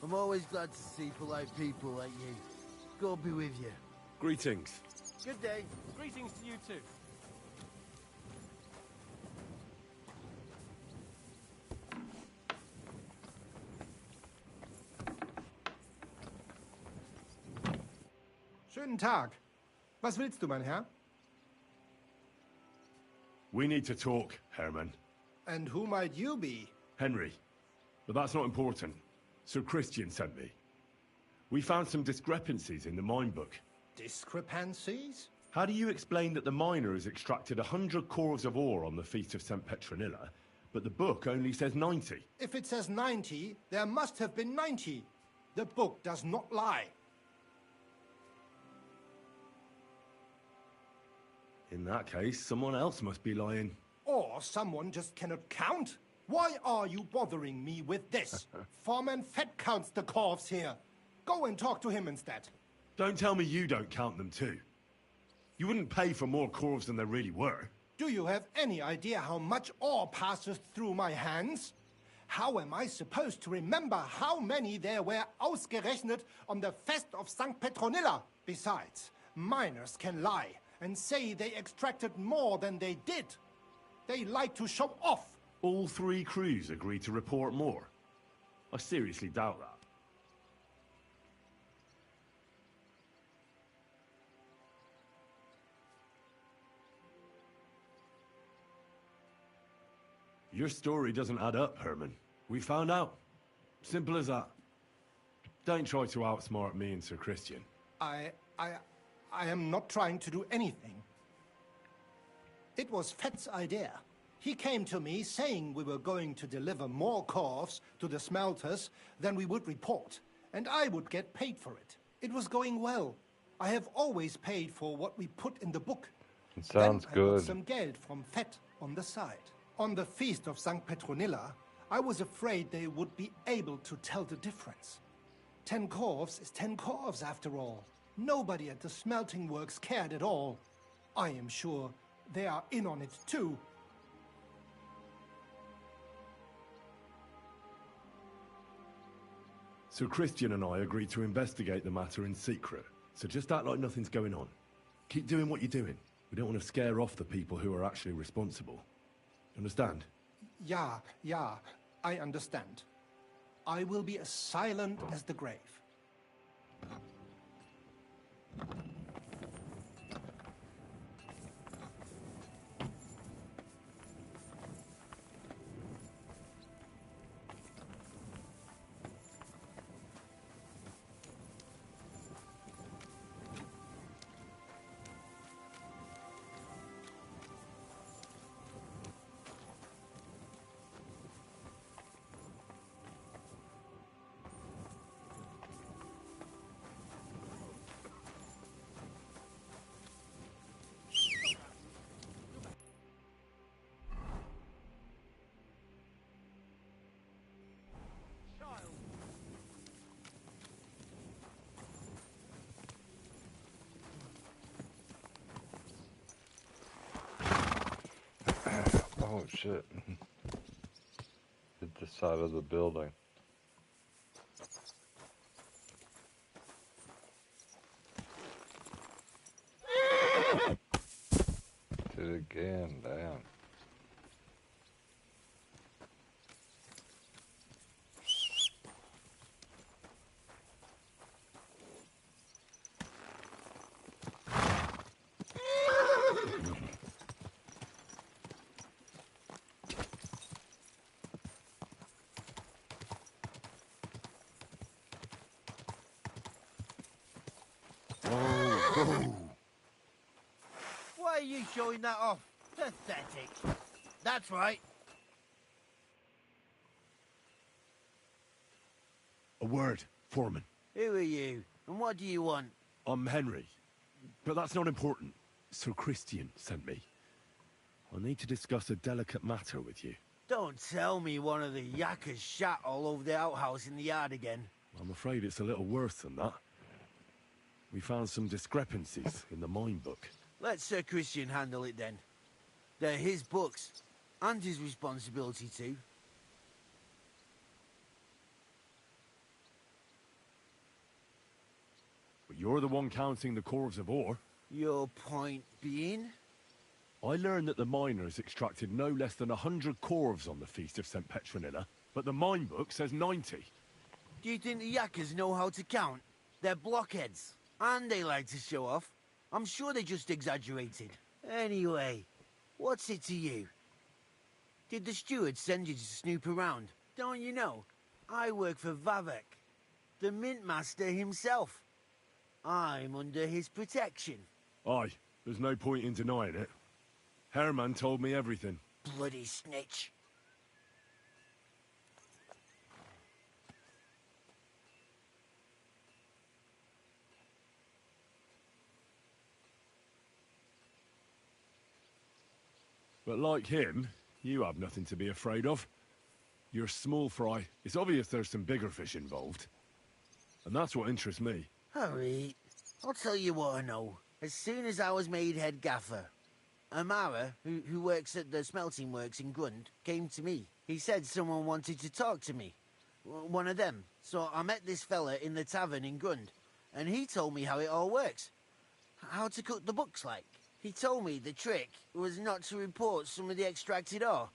I'm always glad to see polite people like you. God be with you. Greetings. Good day. Greetings to you too. Schönen Tag. Was willst du, mein Herr? We need to talk, Herman. And who might you be? Henry. But that's not important. Sir Christian sent me. We found some discrepancies in the mine book. Discrepancies? How do you explain that the miner has extracted 100 cores of ore on the Feast of St. Petronilla, but the book only says 90? If it says 90, there must have been 90. The book does not lie. In that case, someone else must be lying. Or someone just cannot count. Why are you bothering me with this? Foreman Fett counts the corves here. Go and talk to him instead. Don't tell me you don't count them too. You wouldn't pay for more corves than there really were. Do you have any idea how much ore passes through my hands? How am I supposed to remember how many there were ausgerechnet on the Fest of St. Petronilla? Besides, miners can lie and say they extracted more than they did. They like to show off. All three crews agreed to report more. I seriously doubt that. Your story doesn't add up, Herman. We found out. Simple as that. Don't try to outsmart me and Sir Christian. I am not trying to do anything. It was Fett's idea. He came to me saying we were going to deliver more corves to the smelters than we would report, and I would get paid for it. It was going well. I have always paid for what we put in the book. It sounds then I good. got some geld from Fett on the side. On the Feast of St. Petronilla, I was afraid they would be able to tell the difference. 10 corves is 10 corves after all. Nobody at the smelting works cared at all. I am sure they are in on it too. Sir Christian and I agreed to investigate the matter in secret, so just act like nothing's going on. Keep doing what you're doing. We don't want to scare off the people who are actually responsible. Understand? Yeah, I understand. I will be as silent as the grave. Oh shit. Hit the side of the building. Did it again, damn. Why are you showing that off? Pathetic. That's right. A word, Foreman. Who are you? And what do you want? I'm Henry. But that's not important. Sir Christian sent me. I need to discuss a delicate matter with you. Don't tell me one of the yakkers shat all over the outhouse in the yard again. I'm afraid it's a little worse than that. We found some discrepancies in the mine book. Let Sir Christian handle it then. They're his books, and his responsibility too. But you're the one counting the corves of ore. Your point being? I learned that the miners extracted no less than 100 corves on the Feast of St. Petronilla, but the mine book says 90. Do you think the yakkers know how to count? They're blockheads, and they like to show off. I'm sure they just exaggerated. Anyway, what's it to you? Did the steward send you to snoop around? Don't you know? I work for Vavek, the mint master himself. I'm under his protection. Aye, there's no point in denying it. Herman told me everything. Bloody snitch. But like him, you have nothing to be afraid of. You're small fry. It's obvious there's some bigger fish involved. And that's what interests me. Hurry. I'll tell you what I know. As soon as I was made head gaffer, Amara, who works at the smelting works in Grund, came to me. He said someone wanted to talk to me. One of them. So I met this fella in the tavern in Grund, and he told me how it all works. How to cook the books like. He told me the trick was not to report some of the extracted ore,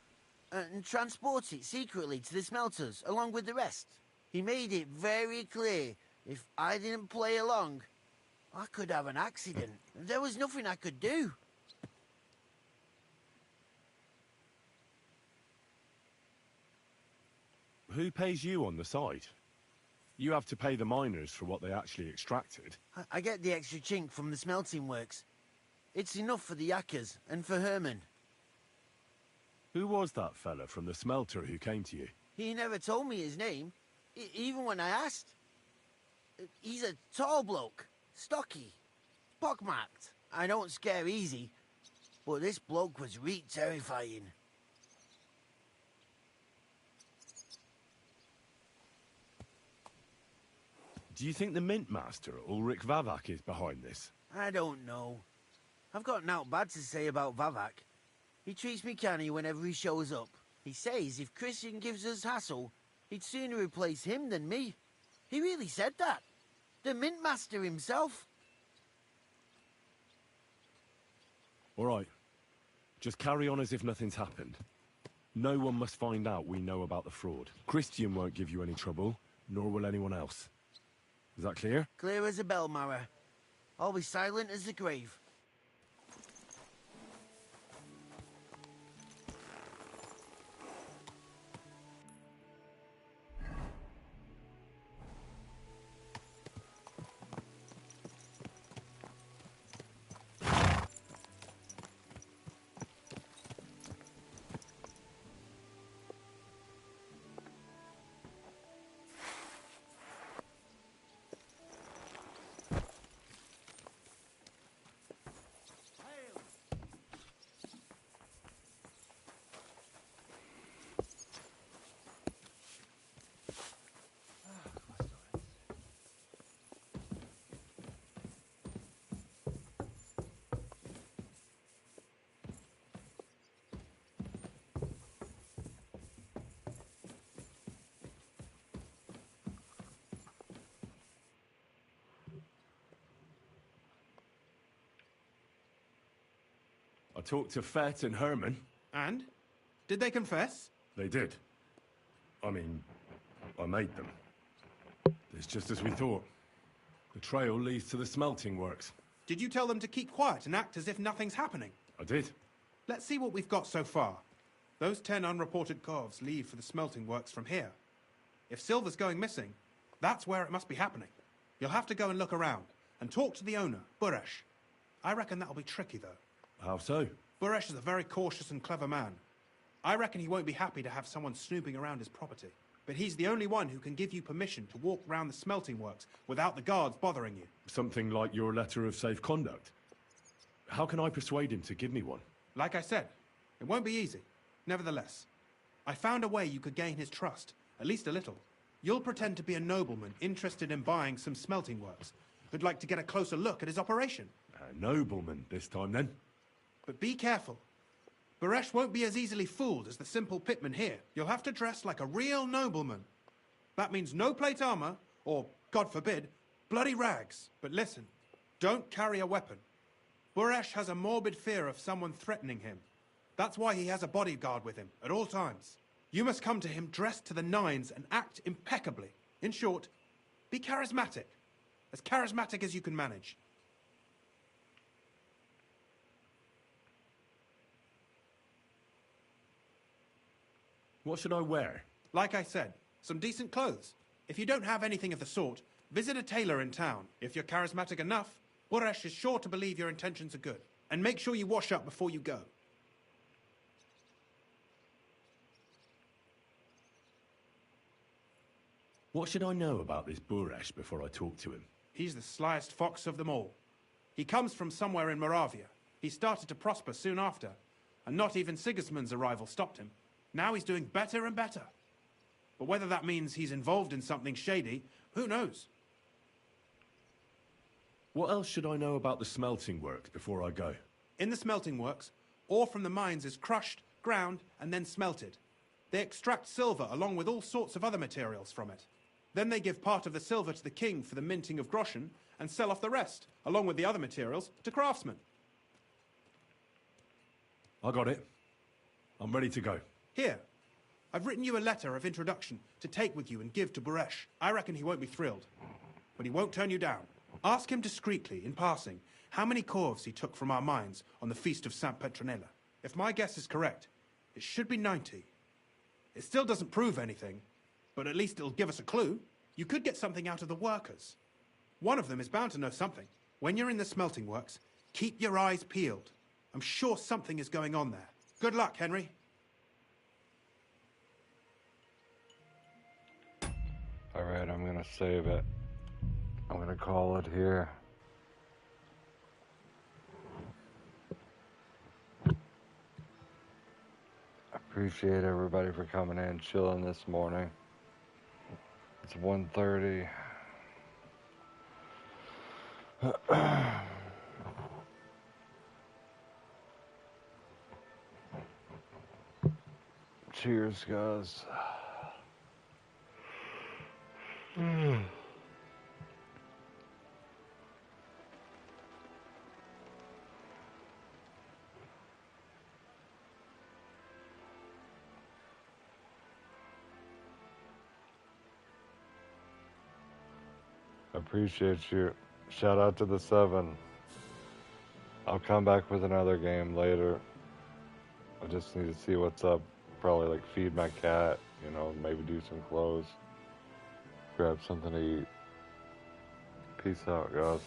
and transport it secretly to the smelters, along with the rest. He made it very clear, if I didn't play along, I could have an accident. There was nothing I could do. Who pays you on the side? You have to pay the miners for what they actually extracted. I get the extra chink from the smelting works. It's enough for the yakkers and for Herman. Who was that fella from the smelter who came to you? He never told me his name, even when I asked. He's a tall bloke, stocky, pockmarked. I don't scare easy, but this bloke was reet terrifying. Do you think the Mint Master, Ulrich Vavak, is behind this? I don't know. I've got naught bad to say about Vavak. He treats me canny whenever he shows up. He says if Christian gives us hassle, he'd sooner replace him than me. He really said that. The Mint Master himself. All right. Just carry on as if nothing's happened. No one must find out we know about the fraud. Christian won't give you any trouble, nor will anyone else. Is that clear? Clear as a bell, Mara. I'll be silent as the grave. talked to Fett and Herman. And? Did they confess? They did. I mean, I made them. It's just as we thought. The trail leads to the smelting works. Did you tell them to keep quiet and act as if nothing's happening? I did. Let's see what we've got so far. Those 10 unreported Corvs leave for the smelting works from here. If silver's going missing, that's where it must be happening. You'll have to go and look around, and talk to the owner, Buresh. I reckon that'll be tricky, though. How so? Buresh is a very cautious and clever man. I reckon he won't be happy to have someone snooping around his property. But he's the only one who can give you permission to walk round the smelting works without the guards bothering you. Something like your letter of safe conduct. How can I persuade him to give me one? Like I said, it won't be easy. Nevertheless, I found a way you could gain his trust, at least a little. You'll pretend to be a nobleman interested in buying some smelting works, who'd like to get a closer look at his operation. A nobleman this time, then? But be careful. Buresh won't be as easily fooled as the simple pitman here. You'll have to dress like a real nobleman. That means no plate armor, or, God forbid, bloody rags. But listen, don't carry a weapon. Buresh has a morbid fear of someone threatening him. That's why he has a bodyguard with him at all times. You must come to him dressed to the nines and act impeccably. In short, be charismatic. As charismatic as you can manage. What should I wear? Like I said, some decent clothes. If you don't have anything of the sort, visit a tailor in town. If you're charismatic enough, Buresh is sure to believe your intentions are good. And make sure you wash up before you go. What should I know about this Buresh before I talk to him? He's the slyest fox of them all. He comes from somewhere in Moravia. He started to prosper soon after, and not even Sigismund's arrival stopped him. Now he's doing better and better. But whether that means he's involved in something shady, who knows? What else should I know about the smelting works before I go? In the smelting works, ore from the mines is crushed, ground, and then smelted. They extract silver along with all sorts of other materials from it. Then they give part of the silver to the king for the minting of groschen, and sell off the rest, along with the other materials, to craftsmen. I got it. I'm ready to go. Here, I've written you a letter of introduction to take with you and give to Buresh. I reckon he won't be thrilled, but he won't turn you down. Ask him discreetly, in passing, how many corves he took from our mines on the feast of Saint Petronella. If my guess is correct, it should be 90. It still doesn't prove anything, but at least it'll give us a clue. You could get something out of the workers. One of them is bound to know something. When you're in the smelting works, keep your eyes peeled. I'm sure something is going on there. Good luck, Henry. Alright, I'm gonna save it. I'm gonna call it here. Appreciate everybody for coming in, chilling this morning. It's 1:30. Cheers, guys. Appreciate you. Shout out to the 7. I'll come back with another game later. I just need to see what's up. Probably like feed my cat, you know, maybe do some clothes. Grab something to eat. Peace out, guys.